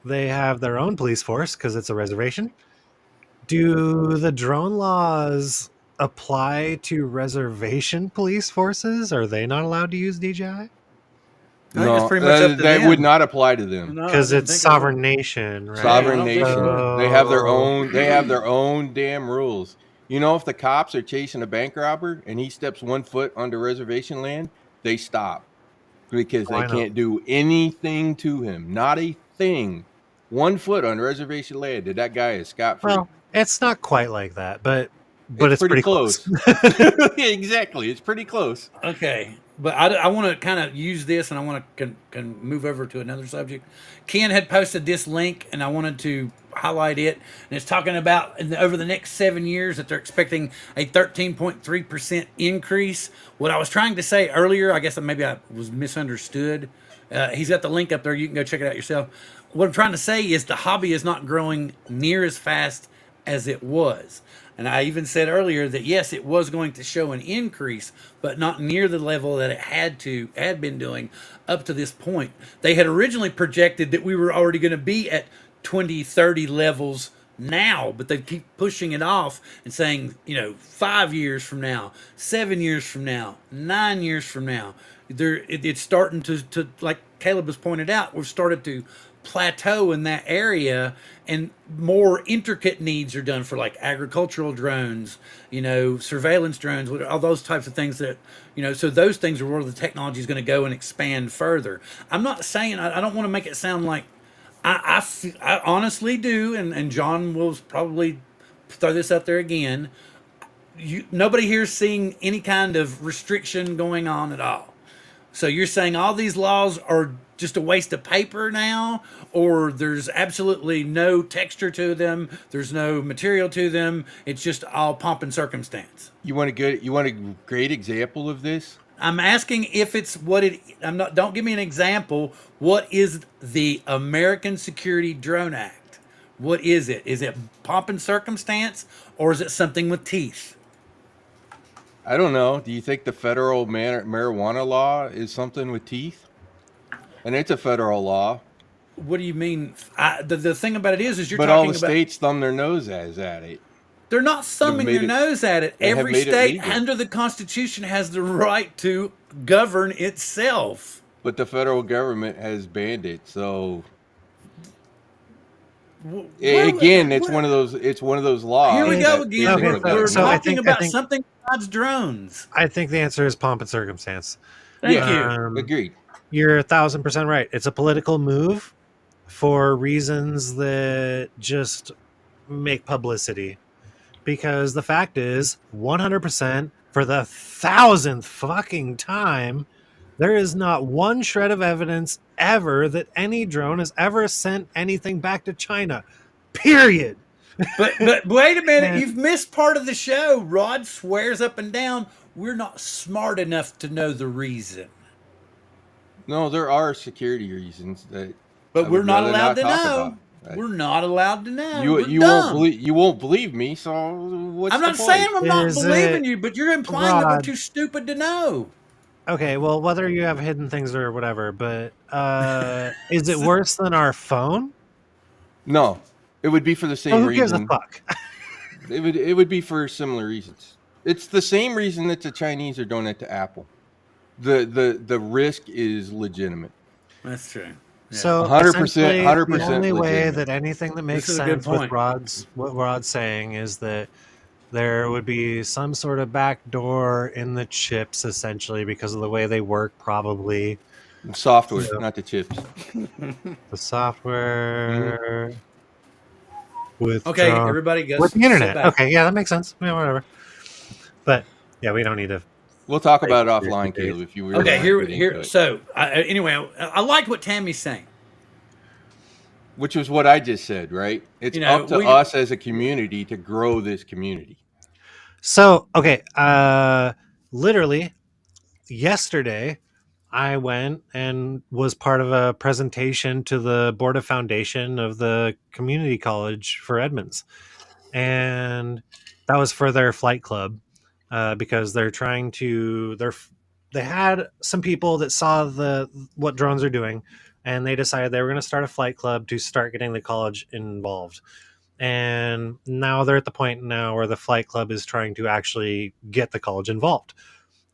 They have their own police force because it's a reservation. Do the drone laws apply to reservation police forces? Are they not allowed to use DJI? I think it's No, pretty much up to that them. would not apply to them. No, I Because didn't it's think it would. sovereign nation, right? I Sovereign don't think it nation. would. They have their Oh. own. They have their own damn rules. You know, if the cops are chasing a bank robber and he steps 1 foot onto reservation land, they stop because Why they not? can't do anything to him. Not a thing. 1 foot on reservation land, and that guy is scot free. Well, it's not quite like that, but it's pretty pretty close. Exactly, it's pretty close. Okay, but I want to kind of use this, and I want to can move over to another subject. Ken had posted this link, and I wanted to highlight it. And it's talking about over the next 7 years that they're expecting a 13.3% increase. What I was trying to say earlier, I guess maybe I was misunderstood. He's got the link up there. You can go check it out yourself. What I'm trying to say is the hobby is not growing near as fast as it was. And I even said earlier that yes, it was going to show an increase, but not near the level that it had been doing up to this point. They had originally projected that we were already going to be at 2030 levels now, but they keep pushing it off and saying, 5 years from now, 7 years from now, 9 years from now. It's starting to, like Caleb has pointed out, we've started to plateau in that area, and more intricate needs are done for like agricultural drones, surveillance drones, all those types of things that, so those things are where the technology is going to go and expand further. I'm not saying, I don't want to make it sound like, I honestly do, and John will probably throw this out there again. Nobody here is seeing any kind of restriction going on at all. So you're saying all these laws are just a waste of paper now, or there's absolutely no texture to them, there's no material to them, it's just all pomp and circumstance. You want a great example of this? I'm asking if it's what it. Don't give me an example. What is the American Security Drone Act? What is it? Is it pomp and circumstance, or is it something with teeth? I don't know. Do you think the federal marijuana law is something with teeth? And it's a federal law. What do you mean? The thing about it is you're But talking all the about. states thumb their nose at it. They're not thumbing made their it- nose at it. they have Every made it state legal. under the Constitution has the right to govern itself. But the federal government has banned it. So again, it's one of those. It's one of those laws. Here we go that again. isn't Okay, We're about so I talking think- about something besides drones. I think the answer is pomp and circumstance. Thank Yeah. you. Agreed. You're 1,000% right. It's a political move for reasons that just make publicity. Because the fact is, 100% for the 1,000th fucking time, there is not one shred of evidence ever that any drone has ever sent anything back to China. Period. But wait a minute, Yeah. you've missed part of the show. Rod swears up and down we're not smart enough to know the reason. No, there are security reasons that. But I we're would not rather allowed to talk know. about. We're not allowed to know. You We're you dumb. won't believe me. So what's I'm the not point? saying I'm not Is believing it- you, but you're implying that we're Rod. too stupid to know. Okay, well, whether you have hidden things or whatever, but is it worse than our phone? No, it would be for the same Well, who gives a reason. fuck? It would be for similar reasons. It's the same reason that the Chinese are doing it to Apple. The risk is legitimate. That's true. Yeah. So 100%, essentially, 100% the only way legitimate. that anything that makes This is a good sense with point. what Rod's saying is that there would be some sort of backdoor in the chips, essentially, because of the way they work, probably. Software, Yeah. not the chips. The software with Okay, drone- everybody goes with the sit internet. back. Okay, yeah, that makes sense. Yeah, whatever. But yeah, we don't need to. We'll talk about it Thank you. offline, Caleb, if you really Okay, want here, to get here. into it. So, anyway, I liked what Tammy's saying. Which is what I just said, right? It's You know, up to we- us as a community to grow this community. So okay, literally yesterday, I went and was part of a presentation to the board of foundation of the community college for Edmonds, and That was for their flight club, because they're trying to. They had some people that saw what drones are doing, and they decided they were going to start a flight club to start getting the college involved. And now they're at the point now where the flight club is trying to actually get the college involved.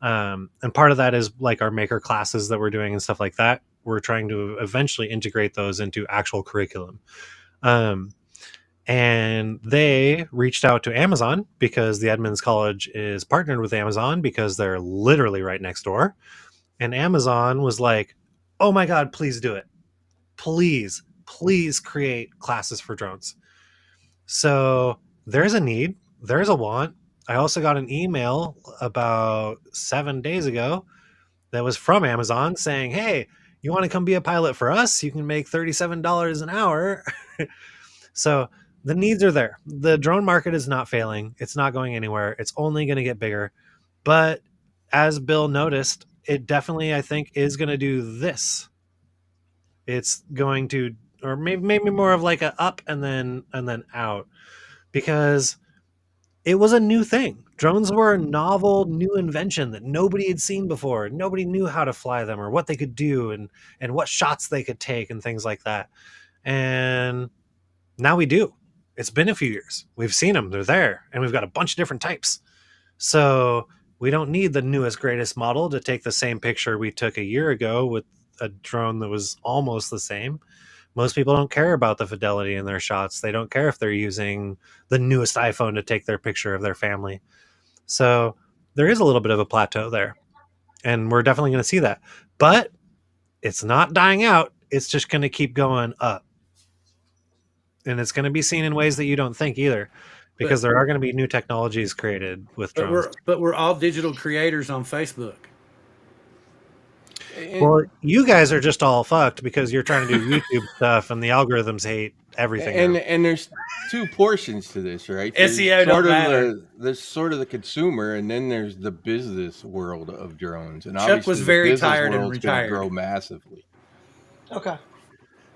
And part of that is like our maker classes that we're doing and stuff like that. We're trying to eventually integrate those into actual curriculum. And they reached out to Amazon because the Edmonds College is partnered with Amazon because they're literally right next door. And Amazon was like, oh my God, please do it. Please create classes for drones. So there's a need, there's a want. I also got an email about 7 days ago that was from Amazon saying, hey, you want to come be a pilot for us? You can make $37 an hour. So the needs are there. The drone market is not failing. It's not going anywhere. It's only going to get bigger. But as Bill noticed, it definitely, I think, is going to do this. It's going to, or maybe more of like a up and then out, because it was a new thing. Drones were a novel new invention that nobody had seen before. Nobody knew how to fly them or what they could do and what shots they could take and things like that. And now we do. It's been a few years. We've seen them. They're there. And we've got a bunch of different types. So we don't need the newest, greatest model to take the same picture we took a year ago with a drone that was almost the same. Most people don't care about the fidelity in their shots. They don't care if they're using the newest iPhone to take their picture of their family. So there is a little bit of a plateau there. And we're definitely going to see that. But it's not dying out. It's just going to keep going up. And it's going to be seen in ways that you don't think either, because there are going to be new technologies created with drones. But we're all digital creators on Facebook. Well, you guys are just all fucked because you're trying to do YouTube stuff and the algorithms hate everything. And there's two portions to this, right? SEO don't matter. There's sort of the consumer, and then there's the business world of drones. And Chuck was very tired and retired. Grow massively. Okay.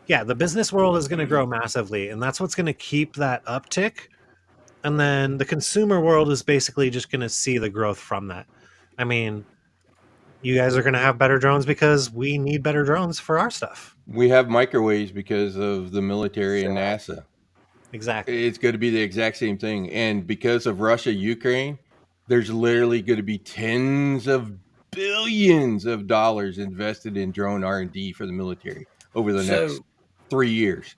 Yeah, the business world is going to grow massively, and that's what's going to keep that uptick. And then the consumer world is basically just going to see the growth from that. I mean, you guys are going to have better drones because we need better drones for our stuff. We have microwaves because of the military and NASA. Exactly. It's going to be the exact same thing. And because of Russia, Ukraine, there's literally going to be tens of billions of dollars invested in drone R&D for the military over the next 3 years.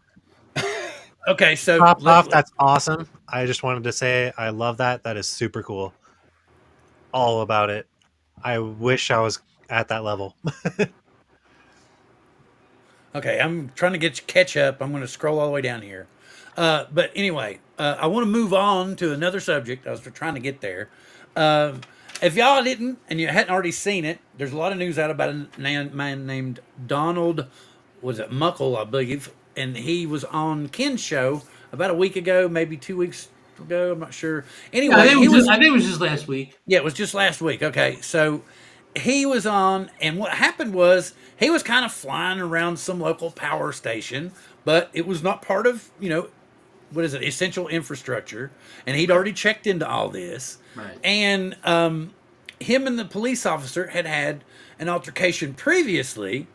Okay, so Top off, that's awesome. I just wanted to say I love that. That is super cool. All about it. I wish I was at that level. Okay, I'm trying to catch up. I'm going to scroll all the way down here. But anyway, I want to move on to another subject. I was trying to get there. If y'all didn't, and you hadn't already seen it, there's a lot of news out about a man named Donald, was it Muckle, I believe, and he was on Ken's show about a week ago, maybe 2 weeks ago. I'm not sure. Anyway, I think it was just last week. Yeah, it was just last week. Okay, so he was on, and what happened was he was kind of flying around some local power station, but it was not part of, what is it, essential infrastructure, and he'd already checked into all this. Right. And him and the police officer had an altercation previously,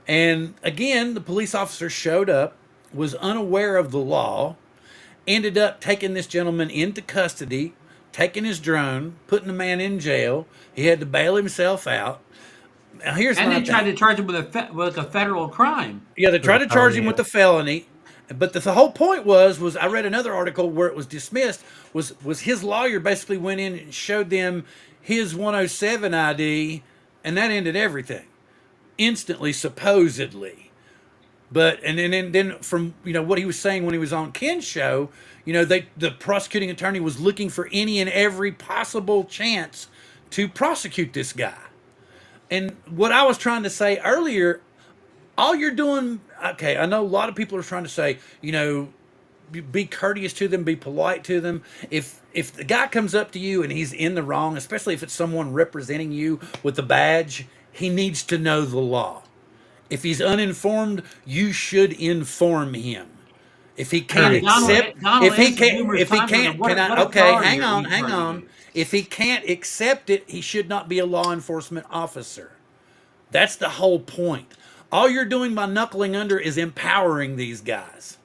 and again, the police officer showed up, was unaware of the law, ended up taking this gentleman into custody, taking his drone, putting the man in jail. He had to bail himself out. Now, and they tried to charge him with a federal crime. Yeah, they tried to charge him with a felony. But the whole point was I read another article where it was dismissed, was his lawyer basically went in and showed them his 107 ID, and that ended everything. Instantly, supposedly. But and then from what he was saying when he was on Ken's show, the prosecuting attorney was looking for any and every possible chance to prosecute this guy. And what I was trying to say earlier, all you're doing, okay, I know a lot of people are trying to say, be courteous to them, be polite to them. If the guy comes up to you and he's in the wrong, especially if it's someone representing you with a badge, he needs to know the law. If he's uninformed, you should inform him. If he can't Correct. accept, Donald if he asked can't, numerous if he times, can't, what can I? Okay, authority hang are on, you hang trying to on. use? If he can't accept it, he should not be a law enforcement officer. That's the whole point. All you're doing by knuckling under is empowering these guys.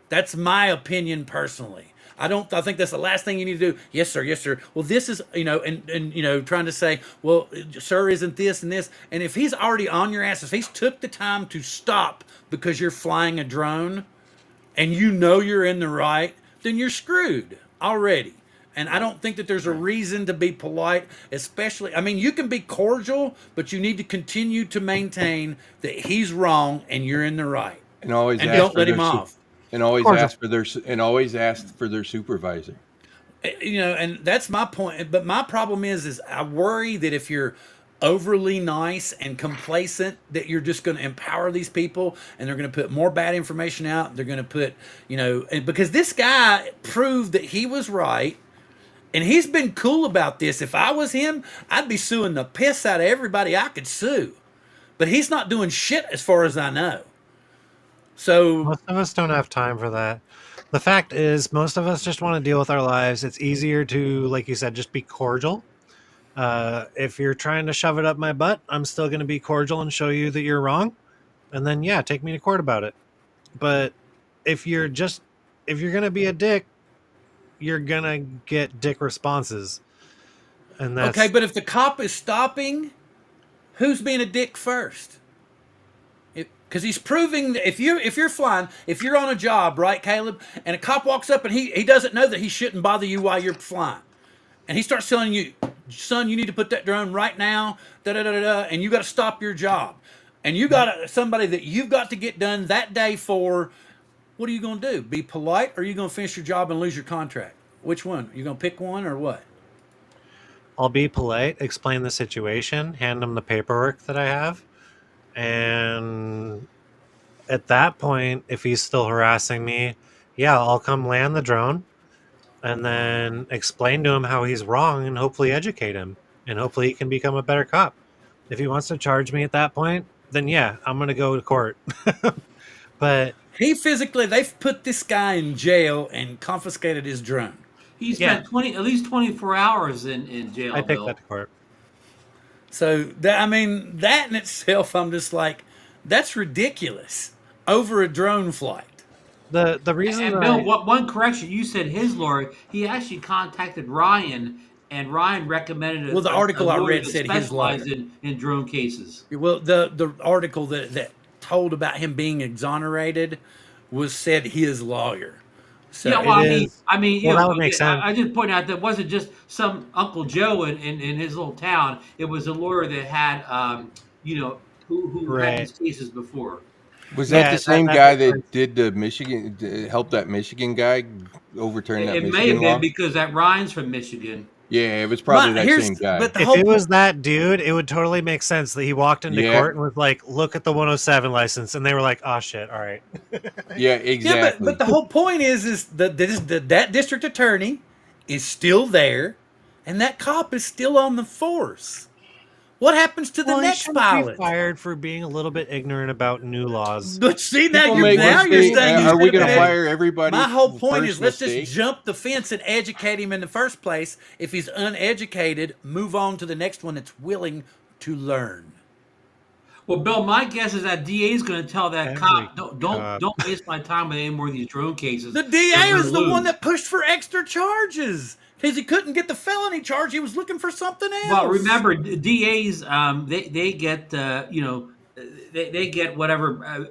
That's my opinion personally. I think that's the last thing you need to do. Yes, sir. Yes, sir. Well, this is, and trying to say, well, sir, isn't this and this? And if he's already on your ass, if he's took the time to stop because you're flying a drone and you know you're in the right, then you're screwed already. And I don't think that there's a reason to be polite, especially, I mean, you can be cordial, but you need to continue to maintain that he's wrong and you're in the right. And always And ask don't for let their him off. and always Cordial. ask for their supervisor. And that's my point. But my problem is I worry that if you're overly nice and complacent, that you're just going to empower these people and they're going to put more bad information out. They're going to put, and because this guy proved that he was right. And he's been cool about this. If I was him, I'd be suing the piss out of everybody I could sue. But he's not doing shit as far as I know. So Most of us don't have time for that. The fact is, most of us just want to deal with our lives. It's easier to, like you said, just be cordial. If you're trying to shove it up my butt, I'm still going to be cordial and show you that you're wrong. And then, yeah, take me to court about it. But if you're going to be a dick, you're going to get dick responses. And that's okay, but if the cop is stopping, who's being a dick first? Because he's proving that if you're flying, if you're on a job, right, Caleb, and a cop walks up and he doesn't know that he shouldn't bother you while you're flying, and he starts telling you, son, you need to put that drone right now, da da da da, and you got to stop your job, and you got somebody that you've got to get done that day for. What are you going to do? Be polite, or are you going to finish your job and lose your contract? Which one? Are you going to pick one or what? I'll be polite, explain the situation, hand them the paperwork that I have. And at that point, if he's still harassing me, yeah, I'll come land the drone and then explain to him how he's wrong and hopefully educate him. And hopefully he can become a better cop. If he wants to charge me at that point, then yeah, I'm going to go to court. But they've put this guy in jail and confiscated his drone. He spent at least 24 hours in jail. I take Bill. that to court. So that in itself, I'm just like, that's ridiculous over a drone flight. The reason And that Bill, one correction, you said his lawyer. He actually contacted Ryan, and Ryan recommended. Well, the article I lawyer read that said his lawyer. specialized in drone cases. Well, the article that told about him being exonerated said his lawyer. So yeah, well, it I mean, well, that would make sense. I just point out that it wasn't just some Uncle Joe in his little town. It was a lawyer that had, who Right. had these cases before. Was that Yeah, the same that guy makes that sense. did the Michigan, helped that Michigan guy overturn that It may Michigan have been law? because that Ryan's from Michigan. Yeah, it was probably that here's- same guy. but the If whole it was that dude, it would totally make sense that he walked into Yeah. court and was like, "Look at the 107 license," and they were like, "Oh shit, all right." Yeah, Yeah, exactly. but the whole point is that that district attorney is still there, and that cop is still on the force. What happens to the Well, he next shouldn't be pilot? fired for being a little bit ignorant about new laws. But see, now People you're make saying mistakes. he's Are we going to gonna fire everybody? My whole for point first is let's mistake? just jump the fence and educate him in the first place. If he's uneducated, move on to the next one that's willing to learn. Well, Bill, my guess is that DA is going to tell that Every cop, cop. don't waste my time with any more of these drone cases. The You're DA gonna was the one lose." that pushed for extra charges because he couldn't get the felony charge. He was looking for something else. Well, remember, DAs they get they get whatever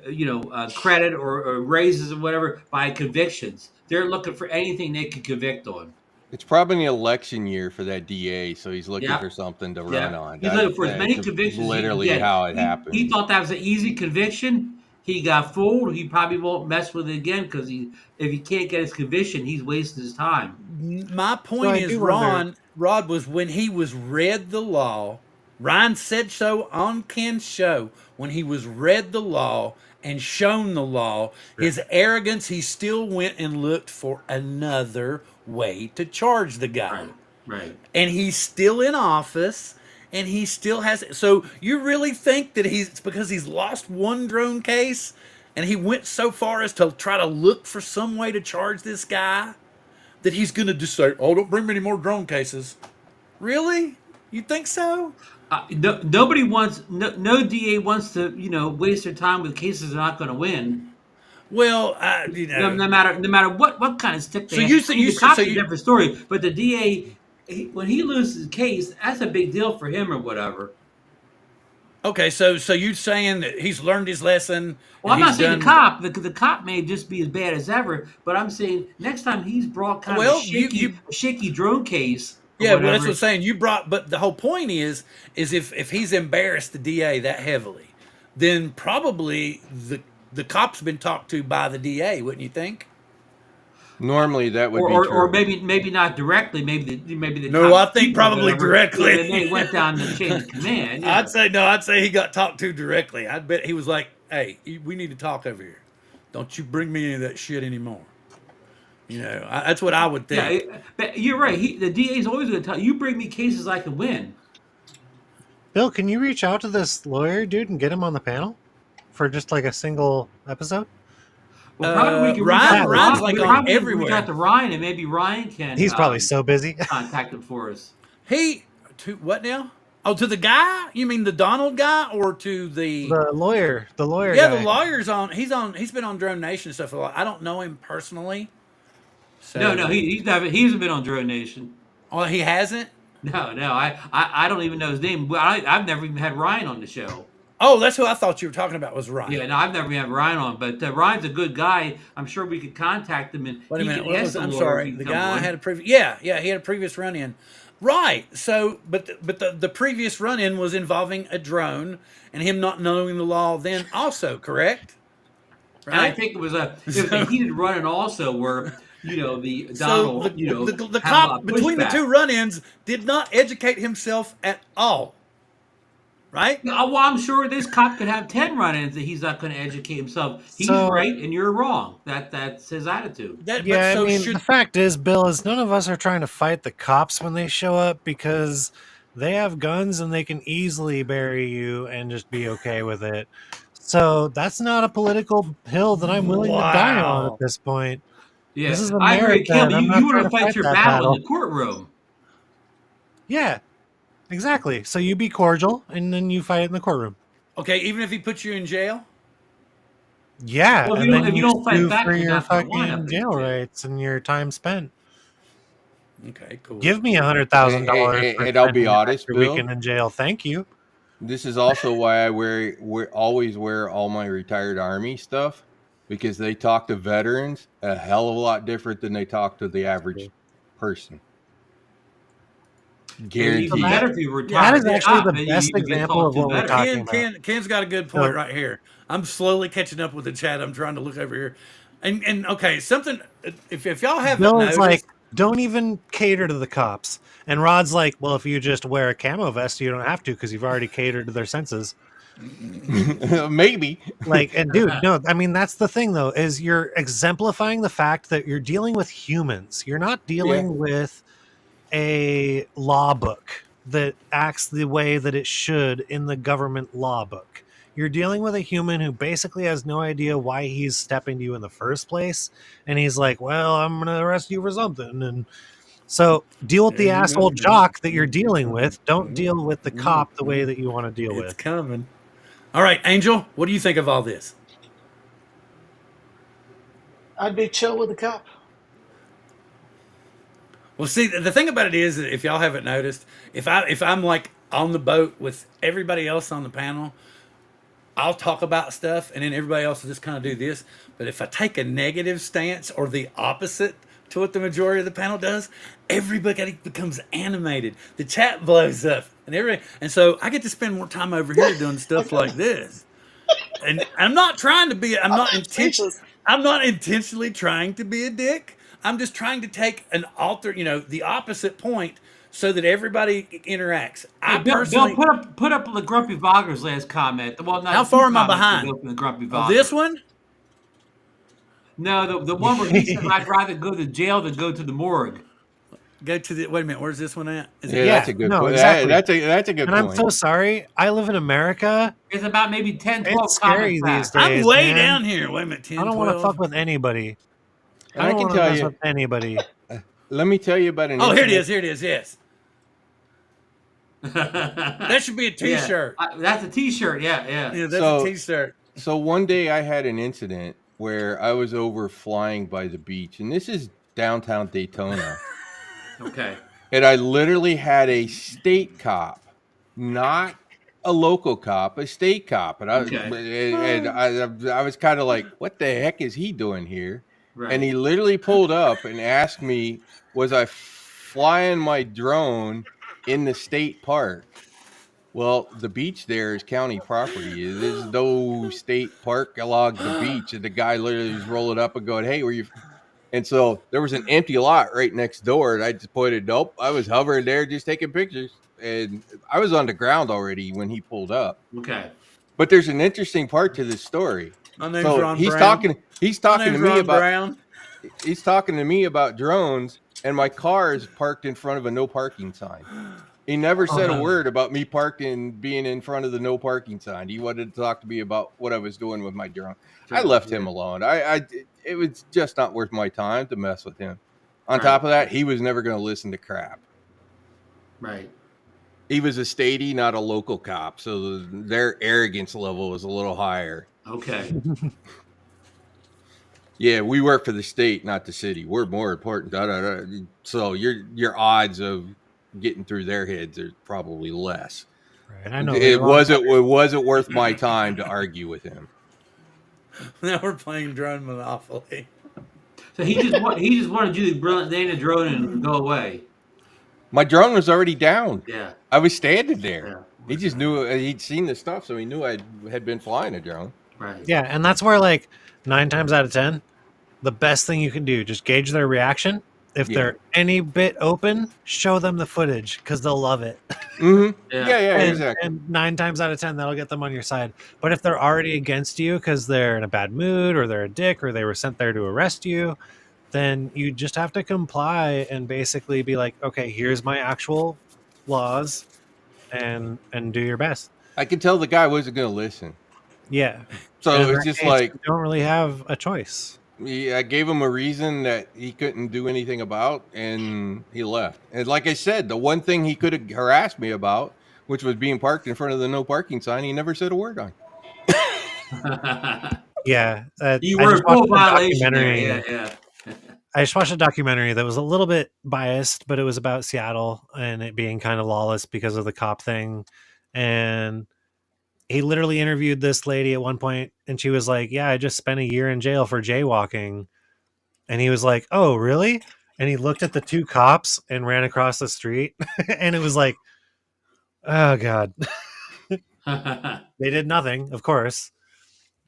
credit or raises or whatever by convictions. They're looking for anything they can convict on. It's probably an election year for that DA, so he's looking Yeah. for something to Yeah. run on. He's looking for as many That's convictions. literally he can get. how it He happened. thought that was an easy conviction. He got fooled. He probably won't mess with it again because if he can't get his conviction, he's wasting his time. My point I is, do wonder- Rod was when he was read the law. Ryan said so on Ken's show when he was read the law and shown the law. His arrogance, he still went and looked for another way to charge the guy. Right. And he's still in office and he still has. So you really think that it's because he's lost one drone case and he went so far as to try to look for some way to charge this guy, that he's going to just say, "Oh, don't bring me any more drone cases"? Really? You think so? Nobody wants no DA wants to waste their time with cases they're not going to win. Well, No matter what kind of stick So they have. you say I mean, you the so cop's a you different story, but the DA, when he loses his case, that's a big deal for him or whatever. okay? So you saying that he's learned his lesson Well, and I'm not he's saying done? the cop. The cop may just be as bad as ever, but I'm saying next time he's brought kind of Well, you a shaky drone case or yeah. Well, that's what I'm whatever. saying. You brought, but the whole point is if he's embarrassed the DA that heavily, then probably the cop's been talked to by the DA, wouldn't you think? Normally, that would be Or true. maybe not directly. Maybe the No, top I think chief or probably whatever. directly. They went down the chain of command. I'd say no. I'd say he got talked to directly. I'd bet he was like, "Hey, we need to talk over here. Don't you bring me any of that shit anymore." That's what I would think. But you're right. The DA is always going to tell you, bring me cases I can win. Bill, can you reach out to this lawyer dude and get him on the panel for just like a single episode? Well, probably we can Ryan's like on reach everywhere. out to Ryan, and maybe Ryan can. He's probably so busy. Contact him for us. He to what now? Oh, to the guy? You mean the Donald guy, or to the? The lawyer Yeah, guy. the lawyer's on. He's been on Drone Nation and stuff a lot. I don't know him personally. So, No, he hasn't been on Drone Nation. Oh, he hasn't. No, I don't even know his name. I've never even had Ryan on the show. Oh, that's who I thought you were talking about. Was Ryan? Yeah, no, I've never had Ryan on, but Ryan's a good guy. I'm sure we could contact him and Wait a he minute. can What ask was? the I'm lawyer sorry. if he The can guy come on. had a previous. Yeah, he had a previous run in. Right. So, but the previous run in was involving a drone and him not knowing the law. Then also, correct? And I Right. think it was a heated run-in also where the So Donald the had a lot cop of between the pushback. two run-ins did not educate himself at all. Right. Well, I'm sure this cop could have 10 run-ins that he's not going to educate himself. He's So- right and you're wrong. That's his attitude. Yeah, I mean, the fact is, Bill, is none of us are trying to fight the cops when they show up because they have guns and they can easily bury you and just be okay with it. So that's not a political hill that I'm willing to die on Wow. at this point. Yeah, This is I agree, America, Kim. and I'm You not want trying to to fight fight your that battle battle. in the courtroom. Yeah, exactly. So you be cordial and then you fight it in the courtroom. Okay, even if he puts you in jail. Yeah, Well, if and you then don't- if you you don't fight sue back, for you're your not gonna wind up fucking in jail jail. rights and your time spent. Okay, cool. Give me $100,000 And- for and I'll be spending an honest, extra Bill. weekend in jail. Thank you. This is also why I always wear all my retired Army stuff, because they talk to veterans a hell of a lot different than they talk to the average person. Even Guaranteed. better if you That retire. is actually the best example of what we're talking about. Ken's got a good point So- right here. I'm slowly catching up with the chat. I'm trying to look over here, and okay, something. If y'all haven't Bill's noticed, like, don't even cater to the cops. And Rod's like, well, if you just wear a camo vest, you don't have to because you've already catered to their senses. Maybe. Like, and dude, no, I mean, that's the thing though, is you're exemplifying the fact that you're dealing with humans. You're not dealing with a law book that acts the way that it should in the government law book. You're dealing with a human who basically has no idea why he's stepping to you in the first place. And he's like, well, I'm going to arrest you for something. And so deal with the asshole jock that you're dealing with. Don't deal with the cop the way that you want to deal it's with. coming. All right, Angel, what do you think of all this? I'd be chill with the cop. Well, see, the thing about it is, that if y'all haven't noticed, if I'm like on the boat with everybody else on the panel, I'll talk about stuff, and then everybody else will just kind of do this. But if I take a negative stance or the opposite to what the majority of the panel does, everybody becomes animated. The chat blows up, and so I get to spend more time over here doing stuff like this. And I'm not trying to be. I'm not intentionally trying to be a dick. I'm just trying to take an the opposite point, so that everybody interacts. I Bill, personally. put up the Grumpy Vogger's last comment. Well, not How two far am I comments behind? ago from the Grumpy Oh, Vogger. this one? No, the one where he said I'd rather go to jail than go to the morgue. Go to the. Wait a minute. Where's this one at? Is Yeah, it? that's a good no, point. exactly. That's a good And I'm point. so sorry. I live in America. It's about maybe 10, 12 It's scary comments these back. days. I'm way man. down here. Wait a minute. 10, I don't want to 12. fuck with anybody. And I I don't can want to tell mess you, with anybody. let me tell you about an Oh, here it incident. is. Here it is. Yes. That should be a T-shirt. Yeah. That's a T-shirt. Yeah, yeah. Yeah, that's So- a T-shirt. So one day I had an incident where I was over flying by the beach, and this is downtown Daytona. Okay. And I literally had a state cop, not a local cop, a state cop. And I was kind of like, what the heck is he doing here? Right. And he literally pulled up and asked me, was I flying my drone in the state park? Well, the beach there is county property. There's no state park along the beach. And the guy literally was rolling up and going, hey, were you... And so there was an empty lot right next door, and I just pointed, nope, I was hovering there just taking pictures. And I was on the ground already when he pulled up. Okay. But there's an interesting part to this story. My name's So Ron he's Brown. talking My to name's me Ron about Brown. he's talking to me about drones, and my car is parked in front of a no parking sign. He never said a word about me being in front of the no parking sign. He wanted to talk to me about what I was doing with my drone. I left him alone. It was just not worth my time to mess with him. On top of that, he was never going to listen to crap. Right. He was a statey, not a local cop, so their arrogance level was a little higher. Okay. Yeah, we work for the state, not the city. We're more important. So your odds of getting through their heads are probably less. Right. I know It wasn't worth my time to argue with him. Now we're playing drone Monopoly. So he just wanted you to land a drone and go away. My drone was already down. Yeah. I was standing there. Yeah. He just knew he'd seen the stuff, so he knew I had been flying a drone. Right. Yeah, and that's where, like, 9 times out of 10, the best thing you can do, just gauge their reaction. If they're any bit open, show them the footage because they'll love it. Mm-hmm. Yeah. Exactly. And 9 times out of 10, that'll get them on your side. But if they're already against you because they're in a bad mood or they're a dick or they were sent there to arrest you, then you just have to comply and basically be like, okay, here's my actual laws, and do your best. I could tell the guy wasn't going to listen. Yeah. So And it in was that just case, like, you don't really have a choice. I gave him a reason that he couldn't do anything about, and he left. And like I said, the one thing he could have harassed me about, which was being parked in front of the no parking sign, he never said a word on. Yeah. You I were just in full watched a violation there. documentary. Yeah. I just watched a documentary that was a little bit biased, but it was about Seattle and it being kind of lawless because of the cop thing. And he literally interviewed this lady at one point, and she was like, yeah, I just spent a year in jail for jaywalking. And he was like, oh, really? And he looked at the 2 cops and ran across the street. And it was like, oh, God. They did nothing, of course.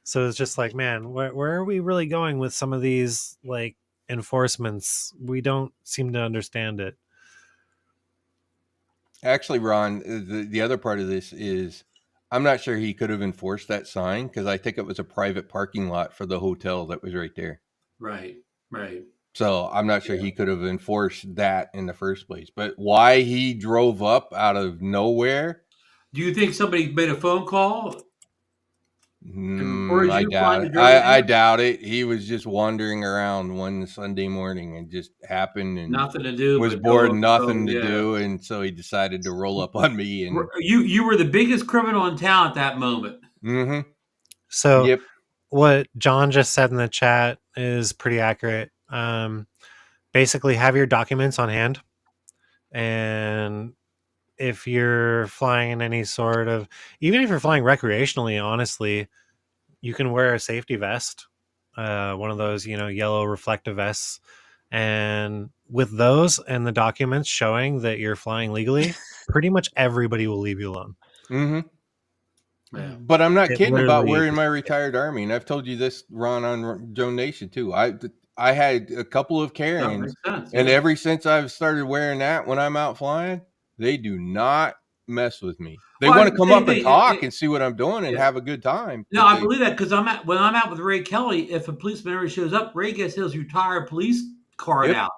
So it's just like, man, where are we really going with some of these, like, enforcements? We don't seem to understand it. Actually, Ron, the other part of this is I'm not sure he could have enforced that sign because I think it was a private parking lot for the hotel that was right there. Right. So I'm not sure he could have enforced that in the first place. But why he drove up out of nowhere? Do you think somebody made a phone call? I doubt it. I doubt it. He was just wandering around one Sunday morning and just happened and Nothing to do. was bored, nothing to do, and so he decided to roll up on me. And you were the biggest criminal in town at that moment. Mm-hmm. So Yep. what John just said in the chat is pretty accurate. Basically, have your documents on hand, and if you're flying in any sort of, even if you're flying recreationally, honestly, you can wear a safety vest, one of those, yellow reflective vests. And with those and the documents showing that you're flying legally, pretty much everybody will leave you alone. Mm-hmm. Yeah. But I'm not kidding about wearing my is. retired Army. And I've told you this, Ron, on Drone Nation, too. I had a couple of Karens, and ever since I've started wearing that when I'm out flying, they do not mess with me. They want to come up and talk and see what I'm doing and have a good time. No, I believe that because when I'm out with Ray Kelly, if a policeman ever shows up, Ray gets his retired police card out.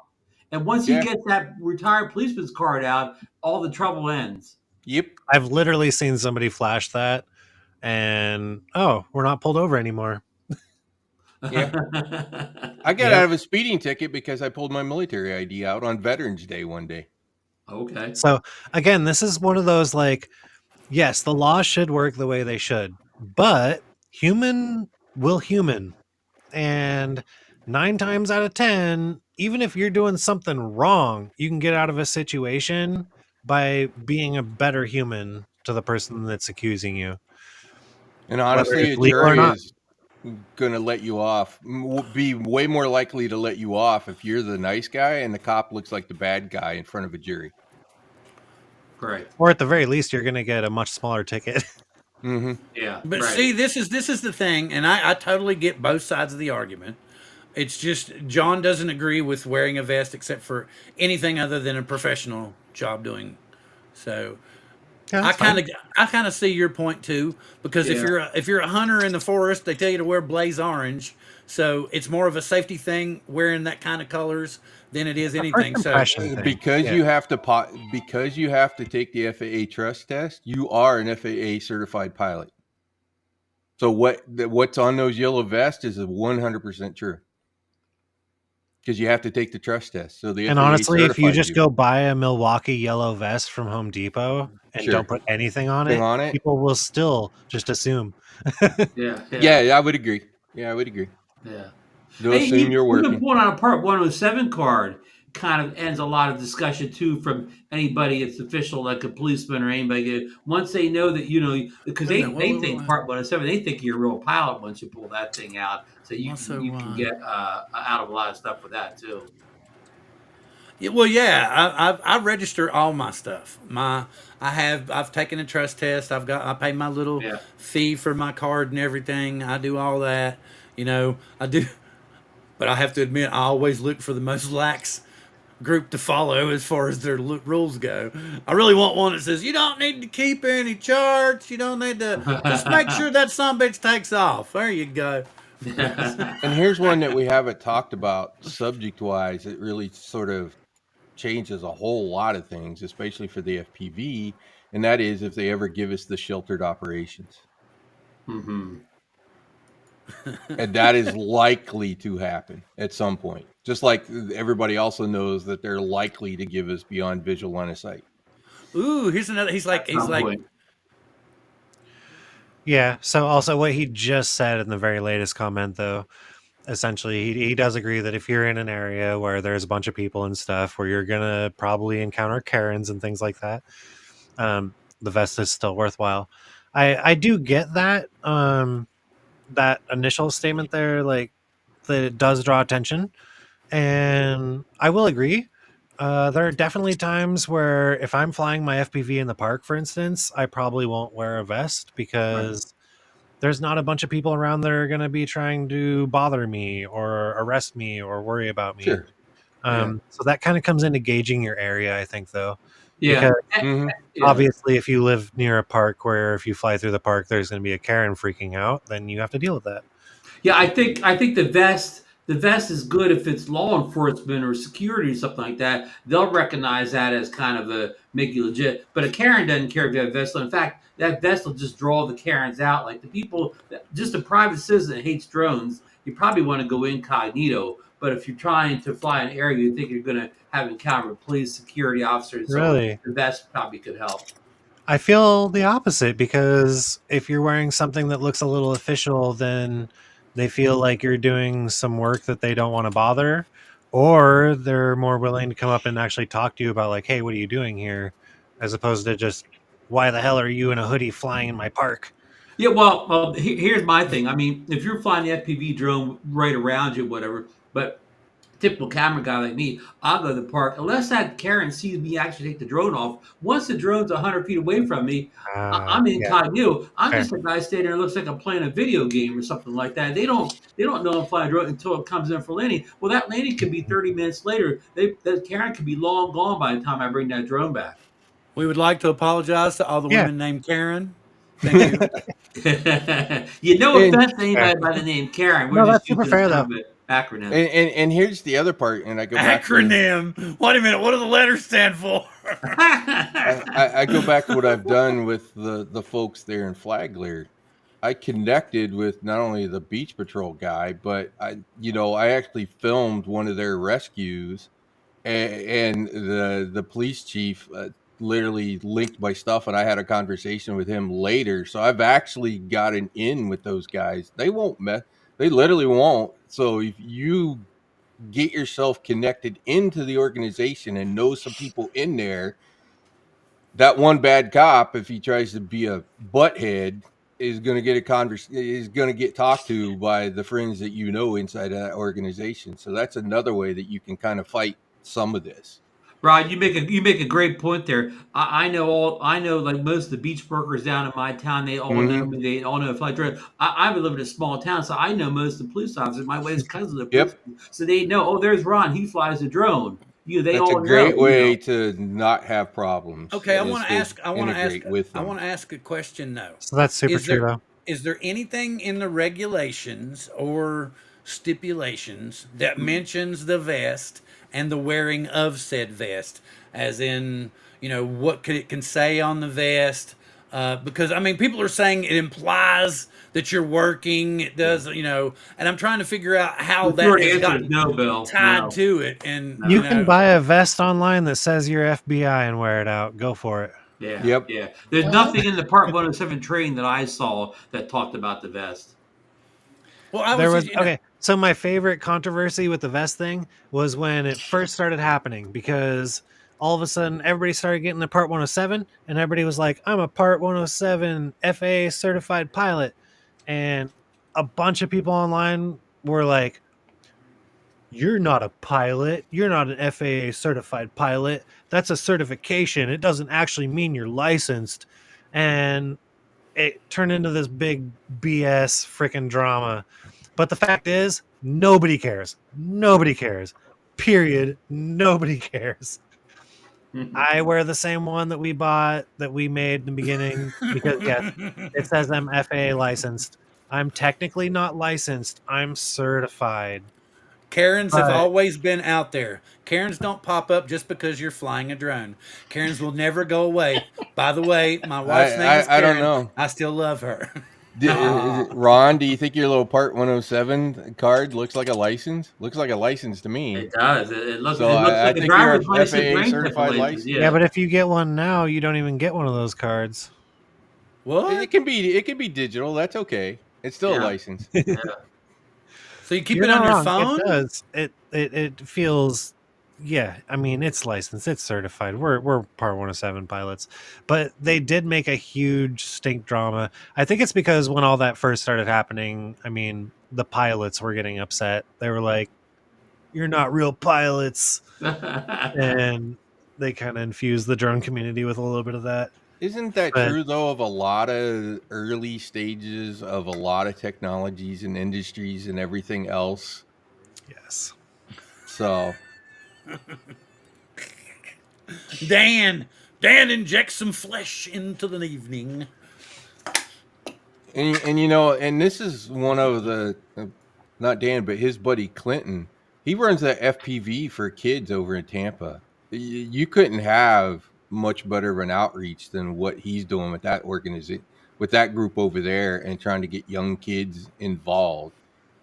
And once he gets that retired policeman's card out, all the trouble ends. Yep. I've literally seen somebody flash that, and we're not pulled over anymore. Yeah. I got out of a speeding ticket because I pulled my military ID out on Veterans Day one day. Okay. So again, this is one of those like, yes, the law should work the way they should, but human will human. And 9 times out of 10, even if you're doing something wrong, you can get out of a situation by being a better human to the person that's accusing you. And honestly, a jury is going to let you off, be way more likely to let you off if you're the nice guy and the cop looks like the bad guy in front of a jury. Right. Or at the very least, you're going to get a much smaller ticket. Mm-hmm. Yeah. But see, this is the thing, and I totally get both sides of the argument. It's just John doesn't agree with wearing a vest except for anything other than a professional job doing. So I kind of see your point too, because if you're a hunter in the forest, they tell you to wear blaze orange. So it's more of a safety thing wearing that kind of colors than it is anything. So because you have to take the FAA trust test, you are an FAA certified pilot. So what's on those yellow vests is 100% true. Because you have to take the trust test. So and honestly, if you just go buy a Milwaukee yellow vest from Home Depot and don't put anything on it, people will still just assume. Yeah, I would agree. Yeah. They'll assume you're working. Even pulling out a Part 107 card kind of ends a lot of discussion too from anybody that's official, like a policeman or anybody. Once they know that, because they think Part 107, they think you're a real pilot once you pull that thing out. So you can get out of a lot of stuff with that too. Yeah, well, I register all my stuff. I've taken a trust test. I pay my little fee for my card and everything. I do all that. I do. But I have to admit, I always look for the most lax group to follow as far as their rules go. I really want one that says, you don't need to keep any charts. You don't need to. Just make sure that sumbitch takes off. There you go. And here's one that we haven't talked about subject-wise. It really sort of changes a whole lot of things, especially for the FPV, and that is if they ever give us the sheltered operations. Mm-hmm. And that is likely to happen at some point. Just like everybody also knows that they're likely to give us beyond visual line of sight. Ooh, here's another. He's like. Yeah. So also what he just said in the very latest comment, though, essentially he does agree that if you're in an area where there's a bunch of people and stuff, where you're gonna probably encounter Karens and things like that, the vest is still worthwhile. I do get that. That initial statement there, like that it does draw attention, and I will agree. There are definitely times where if I'm flying my FPV in the park, for instance, I probably won't wear a vest because there's not a bunch of people around that are going to be trying to bother me or arrest me or worry about me. Sure. So that kind of comes into gauging your area, I think, though. Yeah. Because obviously, if you live near a park where if you fly through the park, there's going to be a Karen freaking out, then you have to deal with that. Yeah, I think the vest is good if it's law enforcement or security or something like that. They'll recognize that as kind of a make you legit. But a Karen doesn't care if you have a vest. In fact, that vest will just draw the Karens out. Like the people, just a private citizen that hates drones, you probably want to go incognito. But if you're trying to fly an area, you think you're going to have encounter with police, security officers. Really? So the vest probably could help. I feel the opposite, because if you're wearing something that looks a little official, then they feel like you're doing some work that they don't want to bother, or they're more willing to come up and actually talk to you about like, hey, what are you doing here? As opposed to just, why the hell are you in a hoodie flying in my park? Yeah, well, here's my thing. I mean, if you're flying the FPV drone right around you, whatever, but typical camera guy like me, I'll go to the park. Unless that Karen sees me actually take the drone off, once the drone's 100 feet away from me, I'm incognito. I'm just a guy standing there, looks like I'm playing a video game or something like that. They don't know I'm flying a drone until it comes in for landing. Well, that landing could be 30 minutes later. That Karen could be long gone by the time I bring that drone back. We would like to apologize to all the women named Karen. Thank you. No And, offense to anybody by the name Karen. We're No, just that's super using fair, a though. kind of an acronym. and here's the other part, and I go back to Acronym. Wait a minute. What do the letters stand for? I go back to what I've done with the folks there in Flagler. I connected with not only the beach patrol guy, but I actually filmed one of their rescues, and the police chief literally linked my stuff, and I had a conversation with him later. So I've actually gotten in with those guys. They won't mess. They literally won't. So if you get yourself connected into the organization and know some people in there, that one bad cop, if he tries to be a butthead, is going to get is going to get talked to by the friends that you know inside of that organization. So that's another way that you can kind of fight some of this. Rod, you make a great point there. I know like most of the beach workers down in my town. They all know me. They all know if I drive. I live in a small town, so I know most of the police officers. My wife's cousin, the police, Yep. so they know. Oh, there's Ron. He flies a drone. They That's a all great know. way to not have problems. Okay, I is want to to ask. I want to ask. integrate with I them. want to ask a question though. So that's super Is true, there though. is there anything in the regulations or stipulations that mentions the vest and the wearing of said vest, as in, what it can say on the vest? Because I mean, people are saying it implies that you're working. It does, and I'm trying to figure out how The that short has answer is gotten no, Bill. tied No. to it. And No. You can buy a vest online that says you're FBI and wear it out. Go for it. Yeah, Yep. yeah. There's nothing in the Part 107 training that I saw that talked about the vest. well, I There was, was okay. So my favorite controversy with the vest thing was when it first started happening, because all of a sudden everybody started getting the Part 107, and everybody was like, "I'm a Part 107 FAA certified pilot," and a bunch of people online were like, "You're not a pilot. You're not an FAA certified pilot. That's a certification. It doesn't actually mean you're licensed." And it turned into this big BS freaking drama. But the fact is, nobody cares. Nobody cares. Period. Nobody cares. I wear the same one that we made in the beginning, because yes, it says I'm FAA licensed. I'm technically not licensed. I'm certified. Karens have But always been out there. Karens don't pop up just because you're flying a drone. Karens will never go away. By the way, my wife's name is I don't Karen. know. I still love her. Ron, do you think your little Part 107 card looks like a license? Looks like a license to me. It does. It looks. So It looks I like a think you're driver's a license. FAA brain certified license. license. yeah, but if you get one now, you don't even get one of those cards. What? It can be digital. That's okay. It's still a Yeah. license. Yeah. So you keep You're it on not your wrong. phone? It does. It feels. Yeah, I mean, it's licensed, it's certified. We're Part 107 pilots, but they did make a huge stink drama. I think it's because when all that first started happening, I mean, the pilots were getting upset. They were like, "You're not real pilots," and they kind of infused the drone community with a little bit of that. Isn't that But true though of a lot of early stages of a lot of technologies and industries and everything else? yes, So Dan injects some flesh into the evening. and this is one of the not Dan, but his buddy Clinton. He runs that FPV for kids over in Tampa. You couldn't have much better of an outreach than what he's doing with that organization, with that group over there, and trying to get young kids involved.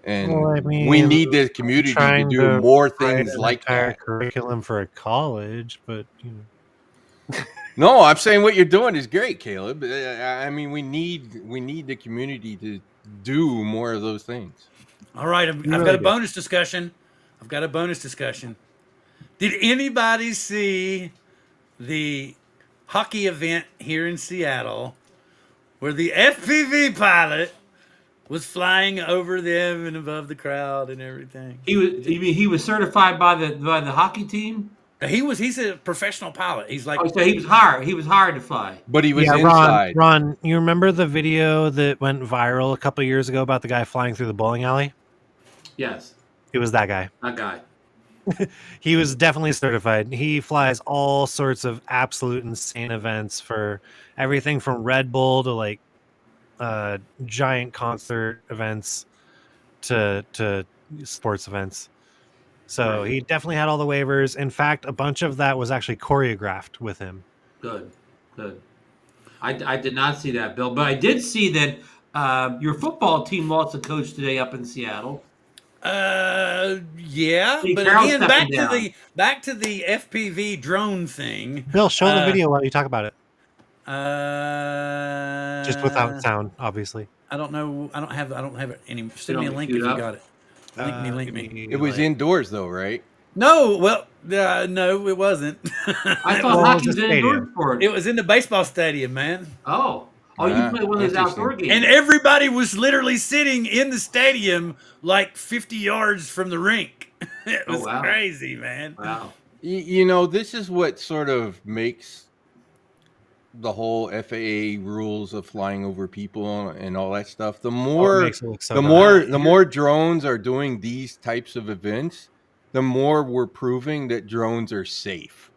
And well, I we mean, need the community to trying do to more write things an like entire that. curriculum for a college, but No, I'm saying what you're doing is great, Caleb. I mean, we need the community to do more of those things. All right, I've got really a do. bonus discussion. Did anybody see the hockey event here in Seattle where the FPV pilot was flying over them and above the crowd and everything? He was. You mean he was certified by the hockey team? He's a professional pilot. He's like, Oh, so he was hired. He was hired to fly. But he was Yeah, inside. Ron, you remember the video that went viral a couple years ago about the guy flying through the bowling alley? Yes, It was that guy. that guy. He was definitely certified. He flies all sorts of absolute insane events for everything from Red Bull to like giant concert events to sports events. So he definitely had all the waivers. In fact, a bunch of that was actually choreographed with him. Good. I did not see that, Bill, but I did see that your football team lost a coach today up in Seattle. Yeah, Hey, but Carroll's again, stepping down. back to the FPV drone thing. Bill, show the video while you talk about it. Just without Uh, sound, obviously. I don't know. I don't have it any. Send me a don't link queue if it you up? got it. Link me. It was indoors though, right? No, well, no, it wasn't. I thought Well, it was hockey's a an indoor stadium. sport. It was in the baseball stadium, man. Oh, you Ah, played one of those outdoor interesting. games. And everybody was literally sitting in the stadium like 50 yards from the rink. It Oh, was wow. crazy, man. Wow. You know, this is what sort of makes the whole FAA rules of flying over people and all that stuff. The more, makes it look so the bad. more, the more drones are doing these types of events, the more we're proving that drones are safe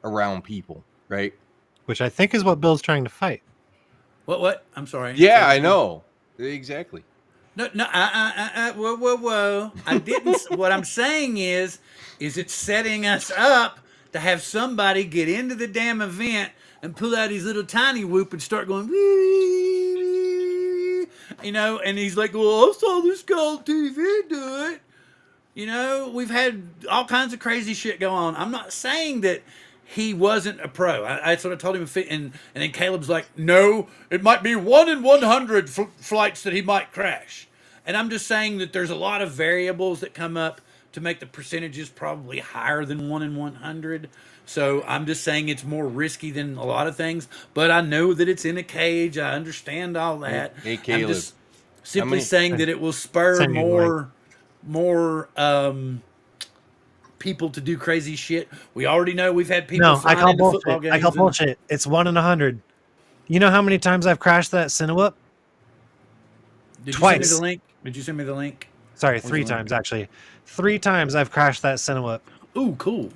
around people, right? Which I think is what Bill's trying to fight. What? I'm sorry. Yeah, I know. Exactly. No, whoa. I didn't. What I'm saying is it's setting us up to have somebody get into the damn event and pull out his little tiny whoop and start going, you know, and he's like, well, I saw this guy on TV do it. You know, we've had all kinds of crazy shit go on. I'm not saying that he wasn't a pro. I sort of told him, and then Caleb's like, no, it might be 1 in 100 flights that he might crash. And I'm just saying that there's a lot of variables that come up to make the percentages probably higher than 1 in 100. So I'm just saying it's more risky than a lot of things. But I know that it's in a cage. I understand all that. Hey, Caleb. I'm just simply many- saying that it will spur Send me a link. more people to do crazy shit. We already know we've had people No, I flying call into football bullshit. games. I call and- bullshit. It's 1 in 100. You know how many times I've crashed that Cinewhoop? Did Twice. you send me the link? Did you send me the link? Sorry, Where's 3 the link? times actually. 3 times I've crashed that Cinewhoop. Ooh, cool.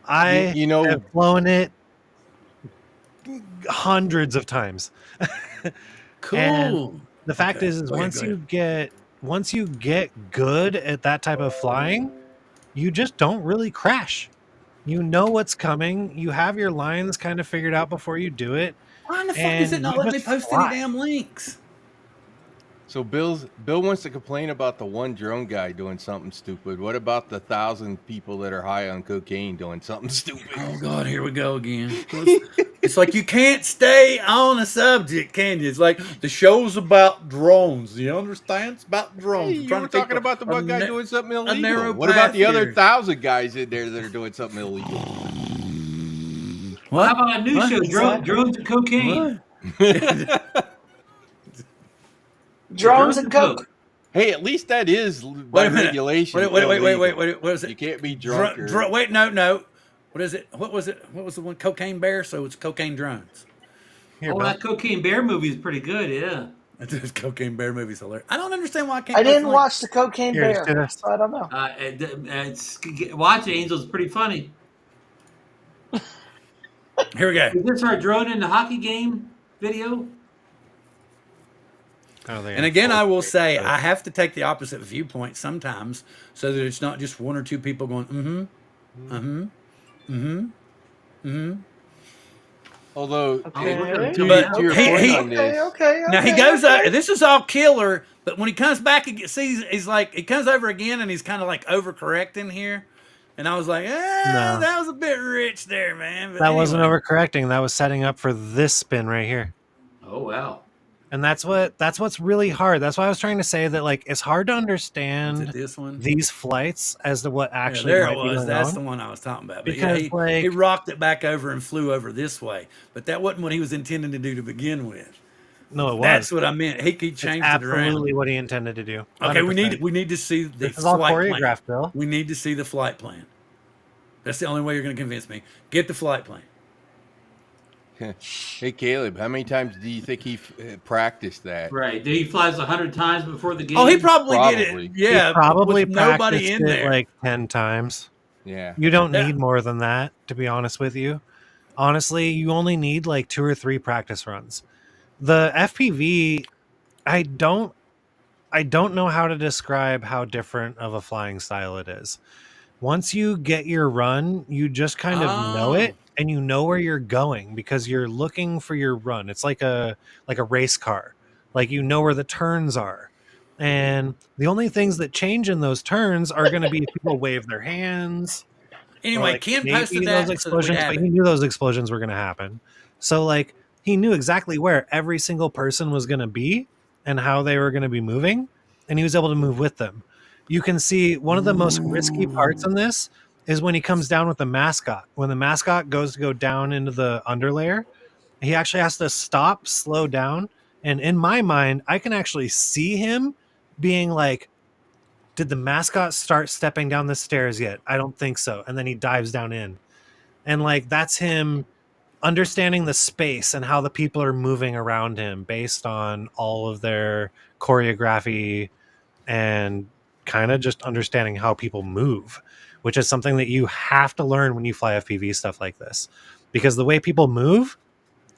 I You know- have flown it hundreds of times. Cool. And the fact Okay. is Go ahead, once you get good at that type of flying, you just don't really crash. You know what's coming. You have your lines kind of figured out before you do it. Why in the fuck is it and not you letting me just post fly. any damn links? So Bill wants to complain about the one drone guy doing something stupid. What about the 1,000 people that are high on cocaine doing something stupid? Oh God, here we go again. It's like you can't stay on a subject, can you? It's like the show's about drones. You understand? It's about drones. Hey, We're you trying were to take talking about the one guy doing something illegal. narrow What about path the other here. 1,000 guys in there that are doing something illegal? What? How about a new What? show, Exactly. Drones and Cocaine? What? Drones and coke. Hey, at least that is by Wait a minute. regulation. Wait. illegal. What is it? You can't be drunk. Wait, no. What is it? What was it? What was the one? Cocaine Bear. So it's cocaine drones. Here, Oh, Bill. that Cocaine Bear movie is pretty good, yeah. This cocaine bear movie's hilarious. I don't understand why I can't. I post didn't links. watch the Cocaine Here, just do Bear, this. so I don't know. Watch Angels is pretty funny. Here we go. Is this our drone in the hockey game video? Oh, there. And again, I will say I have to take the opposite viewpoint sometimes, so that it's not just one or two people going, Although, Okay. to But your he- point he- on this, Okay. Now he goes. This is all killer, but when he comes back, he sees he's like he comes over again, and he's kind of like overcorrecting here. And I was like, No. that was a bit rich there, man. But That wasn't anyway. overcorrecting. That was setting up for this spin right here. Oh, wow. And that's what's really hard. That's why I was trying to say that like it's hard to Is understand it this one? these flights as to what Yeah, actually there might it be was. going That's on. the one I was talking about. But Because, yeah, like- he rocked it back over and flew over this way. But that wasn't what he was intending to do to begin with. No, it was. That's what I meant. He It's changed it around. absolutely what he intended to do. Okay, 100%. we need to see the This is all flight plan. choreographed, Bill. We need to see the flight plan. That's the only way you're going to convince me. Get the flight plan. hey Caleb, how many times do you think he practiced that? Right. Did he flies 100 times before the game? Oh, he probably did Probably. it. Yeah, He probably with nobody practiced in it there. like 10 times. Yeah. You don't Yeah. need more than that, to be honest with you. Honestly, you only need like 2 or 3 practice runs. The FPV I don't know how to describe how different of a flying style it is. Once you get your run, you just kind of know Oh, it and you know where you're going because you're looking for your run. It's like a race car. Like you know where the turns are. And the only things that change in those turns are going to be if people wave their hands or anyway, like Ken posted maybe those that so that we'd explosions, have but it. he knew those explosions were going to happen. So like he knew exactly where every single person was going to be and how they were going to be moving, and he was able to move with them. You can see one of the most risky parts in this is when he comes down with the mascot. When the mascot goes to go down into the underlayer, he actually has to stop, slow down, and in my mind, I can actually see him being like, did the mascot start stepping down the stairs yet? I don't think so. And then he dives down in. And like that's him understanding the space and how the people are moving around him based on all of their choreography and kind of just understanding how people move, which is something that you have to learn when you fly FPV stuff like this. Because the way people move,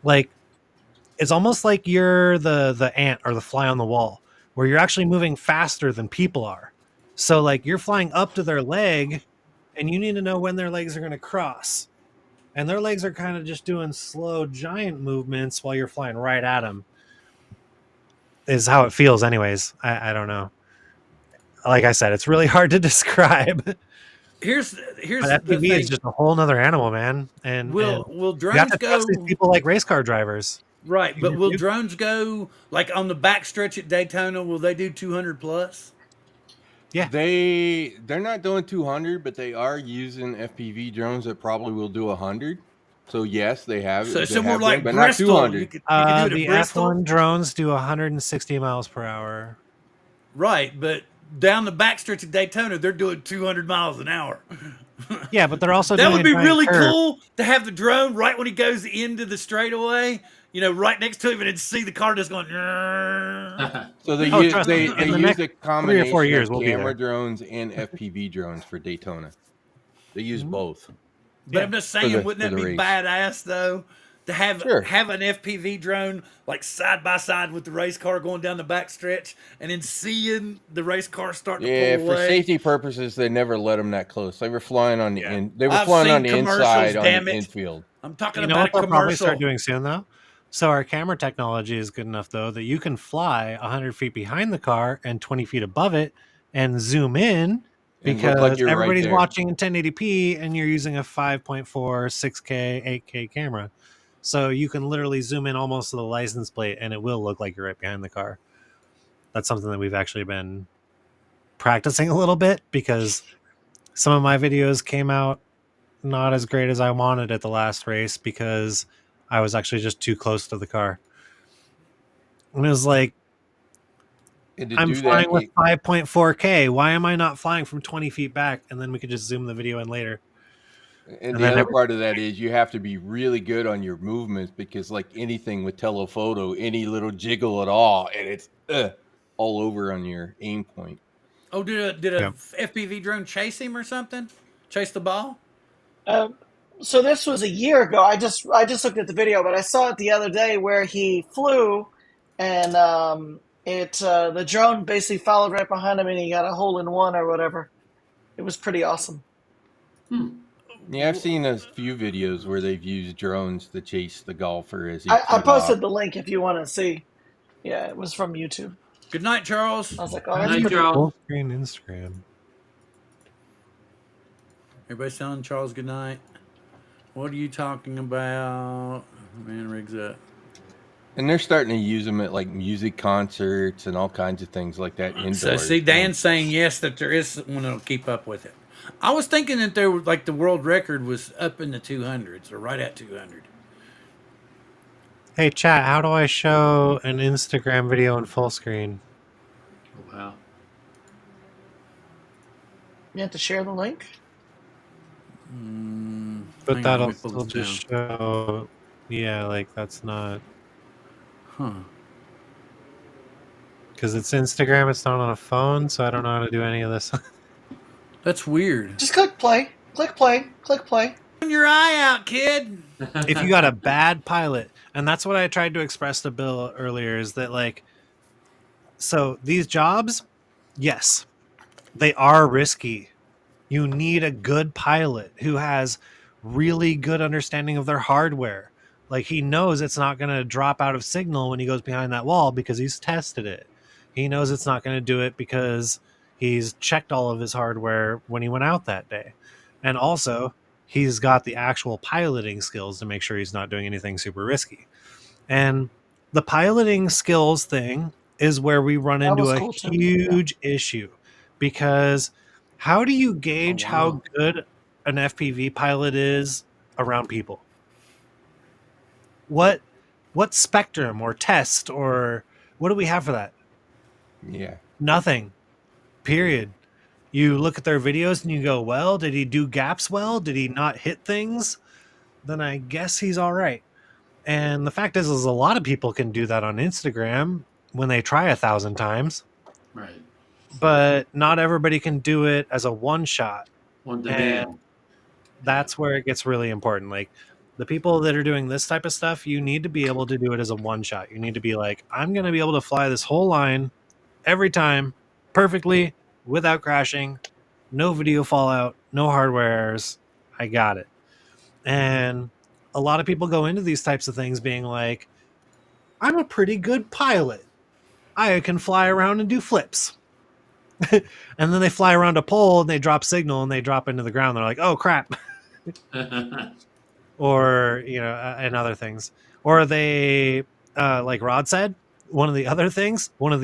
like it's almost like you're the ant or the fly on the wall, where you're actually moving faster than people are. So like you're flying up to their leg and you need to know when their legs are going to cross. And their legs are kind of just doing slow giant movements while you're flying right at them. Is how it feels anyways. I don't know. Like I said, it's really hard to describe. Here's But the FPV is thing. just a whole nother animal, man. And Will you have drones to trust these go people like race car drivers. right? But You will do. drones go like on the back stretch at Daytona? Will they do 200 plus? Yeah. They're not doing 200, but they are using FPV drones that probably will do 100. So yes, they So have somewhere been, like but not Bristol, 200. you could do it at The Bristol, F1 drones do 160 miles per hour. right? But down the back stretch of Daytona, they're doing 200 miles an hour. Yeah, but they're also That doing would a be giant really curve. cool to have the drone right when he goes into the straightaway, you know, right next to him, and then see the car just going. So they Oh, use trust me. they In the use next a 3 or 4 combination years, of we'll be camera there. drones and FPV drones for Daytona. They use both But Yeah. I'm just for saying, wouldn't for that the be race. badass though? To have Sure. an FPV drone like side by side with the race car going down the back stretch, and then seeing the race car start to Yeah, pull for away. safety purposes, they never let them that close. They were flying on the Yeah. They were I've flying on seen the commercials. inside on the Damn it! infield. I'm talking You know about what a they'll probably start commercial. doing soon, though? So our camera technology is good enough, though, that you can fly 100 feet behind the car and 20 feet above it and zoom in And look like because you're right everybody's there. watching in 1080p and you're using a 5.4, 6K, 8K camera. So you can literally zoom in almost to the license plate and it will look like you're right behind the car. That's something that we've actually been practicing a little bit because some of my videos came out not as great as I wanted at the last race because I was actually just too close to the car. And it was like, And to I'm do flying that, with 5.4K. Why am I not flying from 20 feet back? And then we could just zoom the video in later. and And the then other part of that is you have to be really good on your movements because, like anything with telephoto, any little jiggle at all, and it's all over on your aim point. Oh, did a yeah. FPV drone chase him or something? Chase the ball? Um, so this was a year ago. I just looked at the video, but I saw it the other day where he flew, and it the drone basically followed right behind him, and he got a hole in one or whatever. It was pretty awesome. Yeah, I've seen a few videos where they've used drones to chase the golfer as he I flew off. posted the link if you want to see. Yeah, it was from YouTube. Good night, Charles. I was like, oh, How that's do Night, you pretty Charles. cool. full screen Instagram? Everybody's telling Charles good night. What are you talking about? Man, rigs up. And they're starting to use them at like music concerts and all kinds of things like that indoors. So see, Dan's saying yes that there is one that'll keep up with it. I was thinking that there was like the world record was up in the 200s or right at 200. Hey, chat, how do I show an Instagram video in full screen? Wow. You have to share the link. But Hang on, that'll let me pull still this just show. Yeah, like that's not. Huh. Because it's Instagram, it's not on a phone, so I don't know how to do any of this. That's weird. Just click play. Click play. Click play. Open your eye out, kid. If you got a bad pilot, and that's what I tried to express to Bill earlier, is that like So these jobs, yes, they are risky. You need a good pilot who has really good understanding of their hardware. Like he knows it's not going to drop out of signal when he goes behind that wall because he's tested it. He knows it's not going to do it because he's checked all of his hardware when he went out that day. And also, he's got the actual piloting skills to make sure he's not doing anything super risky. And the piloting skills thing is where we run That into was a cool too. huge issue, because how do you gauge wow. how good an FPV pilot is around people? What spectrum or test or what do we have for that? Yeah. Nothing. Period. You look at their videos and you go, well, did he do gaps well? Did he not hit things? Then I guess he's all right. And the fact is a lot of people can do that on Instagram when they try 1,000 times, Right. but not everybody can do it as a one shot. On And demand. that's where it gets really important. Like the people that are doing this type of stuff, you need to be able to do it as a one shot. You need to be like, I'm going to be able to fly this whole line every time perfectly without crashing, no video fallout, no hardware errors. I got it. And a lot of people go into these types of things being like, I'm a pretty good pilot. I can fly around and do flips. And then they fly around a pole and they drop signal and they drop into the ground. They're like, oh crap. Or, and other things. Or they, like Rod said, one of the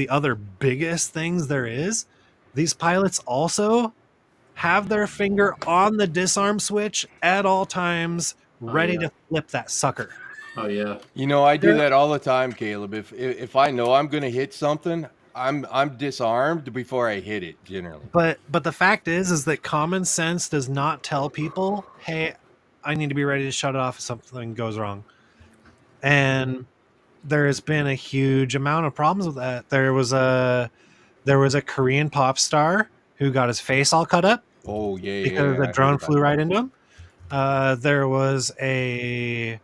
other biggest things there is, these pilots also have their finger on the disarm switch at all times, ready to flip that sucker. Oh yeah. I do that all the time, Caleb. If I know I'm going to hit something, I'm disarmed before I hit it generally. But the fact is that common sense does not tell people, hey, I need to be ready to shut it off if something goes wrong. And there has been a huge amount of problems with that. There was a Korean pop star who got his face all cut up. Oh yeah, because the drone flew right into him. There was a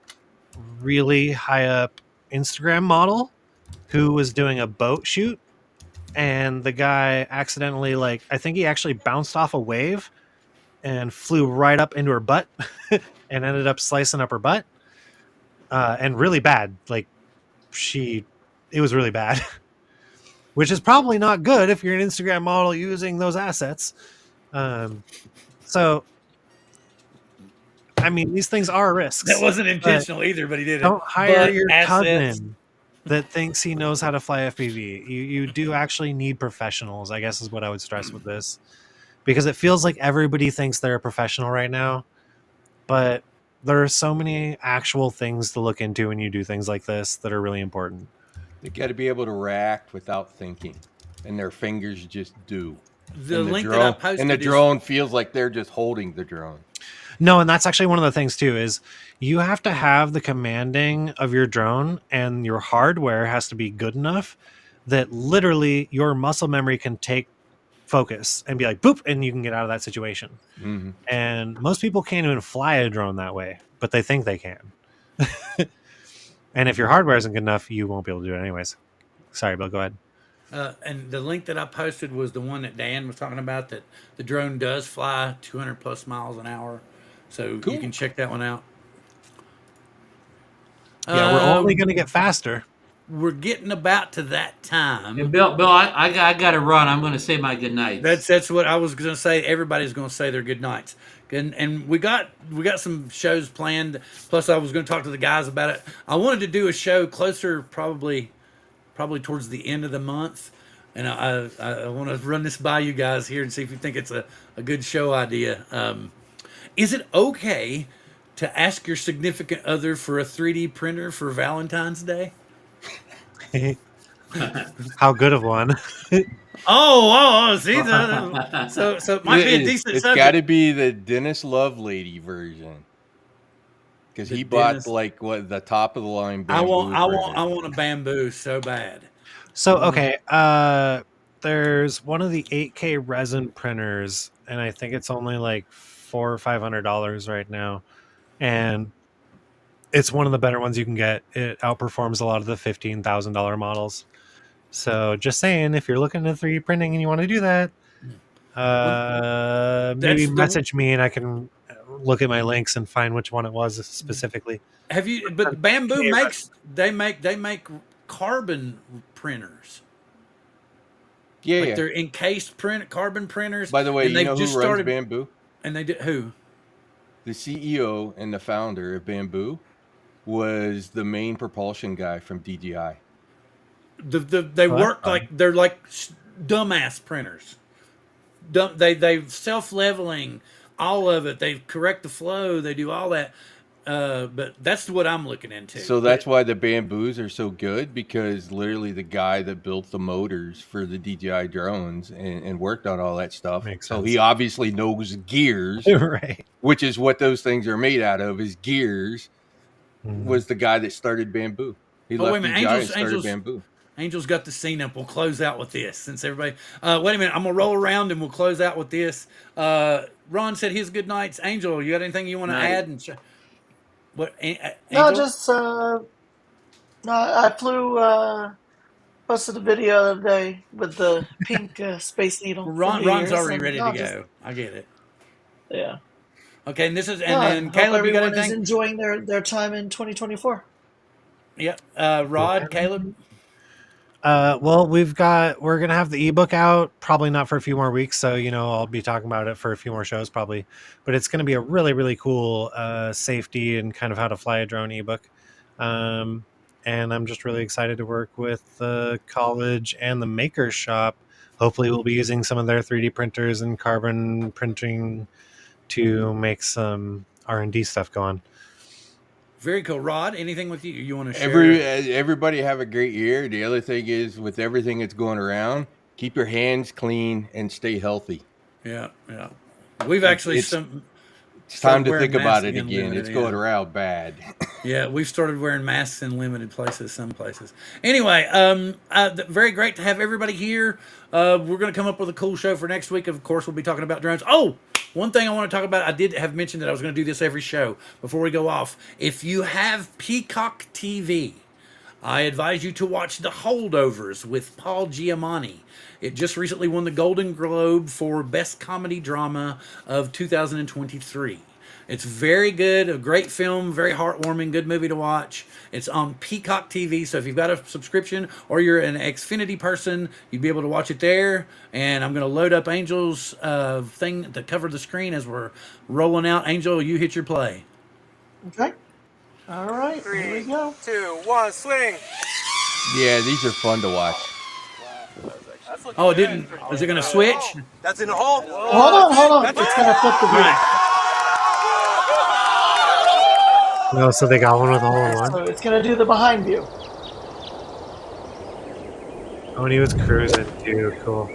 really high up Instagram model who was doing a boat shoot, and the guy accidentally, I think he actually bounced off a wave and flew right up into her butt and ended up slicing up her butt. And really bad. It was really bad. Which is probably not good if you're an Instagram model using those assets. So, I mean, these things are risks. That wasn't intentional either, but he did it. Don't hire But your assets. cousin that thinks he knows how to fly FPV. You do actually need professionals, I guess is what I would stress with this. Because it feels like everybody thinks they're a professional right now. But there are so many actual things to look into when you do things like this that are really important. They got to be able to react without thinking, and their fingers just do. The link that I posted, and the drone feels like they're just holding the drone. No, and that's actually one of the things too, is you have to have the commanding of your drone, and your hardware has to be good enough that literally your muscle memory can take focus and be like, boop, and you can get out of that situation. Mm-hmm. And most people can't even fly a drone that way, but they think they can. And if your hardware isn't good enough, you won't be able to do it anyways. Sorry, Bill, go ahead. And the link that I posted was the one that Dan was talking about, that the drone does fly 200 plus miles an hour. So Cool. You can check that one out. Yeah, we're only going to get faster. We're getting about to that time. And Bill, I got to run. I'm going to say my good night. That's what I was going to say. Everybody's going to say their good nights. And we got some shows planned. Plus, I was going to talk to the guys about it. I wanted to do a show closer, probably towards the end of the month. And I want to run this by you guys here and see if you think it's a good show idea. Is it okay to ask your significant other for a 3D printer for Valentine's Day? How good of one. See, so it might be a decent It's subject. got to be the Dennis Lovelady version, because he bought the top of the line bamboo. I want a bamboo so bad. So okay, there's one of the 8K resin printers, and I think it's only like $400 or $500 right now, and it's one of the better ones you can get. It outperforms a lot of the $15,000 models. So just saying, if you're looking at 3D printing and you want to do that, maybe That's the- message me and I can look at my links and find which one it was specifically. Have you? But Bamboo Okay, makes they make carbon printers. Yeah, Like yeah. they're encased carbon printers. By the way, and you they've know who just runs started. Bamboo? And they did who? The CEO and the founder of Bamboo was the main propulsion guy from DJI. They Oh, work that's fun. like they're like dumbass printers. They self-leveling all of it. They correct the flow. They do all that. But that's what I'm looking into. So that's why the Bamboos are so good, because literally the guy that built the motors for the DJI drones and worked on all that stuff. Makes so sense. he obviously knows gears, Right. which is what those things are made out of, is gears. Mhm. Was the guy that started Bamboo. He Oh, left wait a minute. DJI and started Bamboo. Angel's got the scene up. We'll close out with this since everybody. Wait a minute. I'm gonna roll around and we'll close out with this. Ron said his good nights. Angel, you got anything you want to Night. add? And what? No, Angel? just no. I flew. Posted a video the other day with the pink Space Needle. for Ron's New Year's, already and, ready no, to just- go. I get it. Yeah. Okay, and this is No, and I then hope Caleb, you got everyone is anything? enjoying their time in 2024. Yep. Rod, Caleb. Well, we're gonna have the ebook out, probably not for a few more weeks, so I'll be talking about it for a few more shows probably. But it's gonna be a really, really cool safety and kind of how to fly a drone ebook. And I'm just really excited to work with the college and the Maker's Shop. Hopefully we'll be using some of their 3D printers and carbon printing to make some R&D stuff go on. Very cool. Rod, anything with you want to share? Everybody have a great year. The other thing is, with everything that's going around, keep your hands clean and stay healthy. Yeah. We've actually It's time to think about it again. It's going around bad. Yeah, we've started wearing masks in limited places, some places. Anyway, very great to have everybody here. We're going to come up with a cool show for next week. Of course, we'll be talking about drones. Oh, one thing I want to talk about, I did have mentioned that I was going to do this every show before we go off. If you have Peacock TV, I advise you to watch The Holdovers with Paul Giamatti. It just recently won the Golden Globe for Best Comedy Drama of 2023. It's very good, a great film, very heartwarming, good movie to watch. It's on Peacock TV, so if you've got a subscription or you're an Xfinity person, you'd be able to watch it there. And I'm going to load up Angel's thing to cover the screen as we're rolling out. Angel, you hit your play. Okay. All right. Here we go. 2, 1, swing. Yeah, these are fun to watch. Oh, it didn't. Is it going to switch? That's in the hole. Hold on. It's gonna flip the view. No, so they got one with a hole in one. So it's gonna do the behind view. Oh, and he was cruising too. Cool.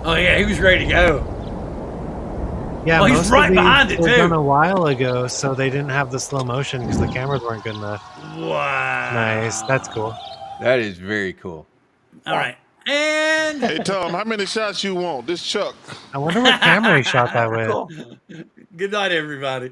Oh, yeah, he was ready to go. Yeah, Oh, he's most right of these behind it, were too. done a while ago, so they didn't have the slow motion because the cameras weren't good enough. Wow. Nice, that's cool. That is very cool. All right. And Hey Tom, how many shots you want? This Chuck. I wonder what camera he shot that with. Cool. good night, everybody.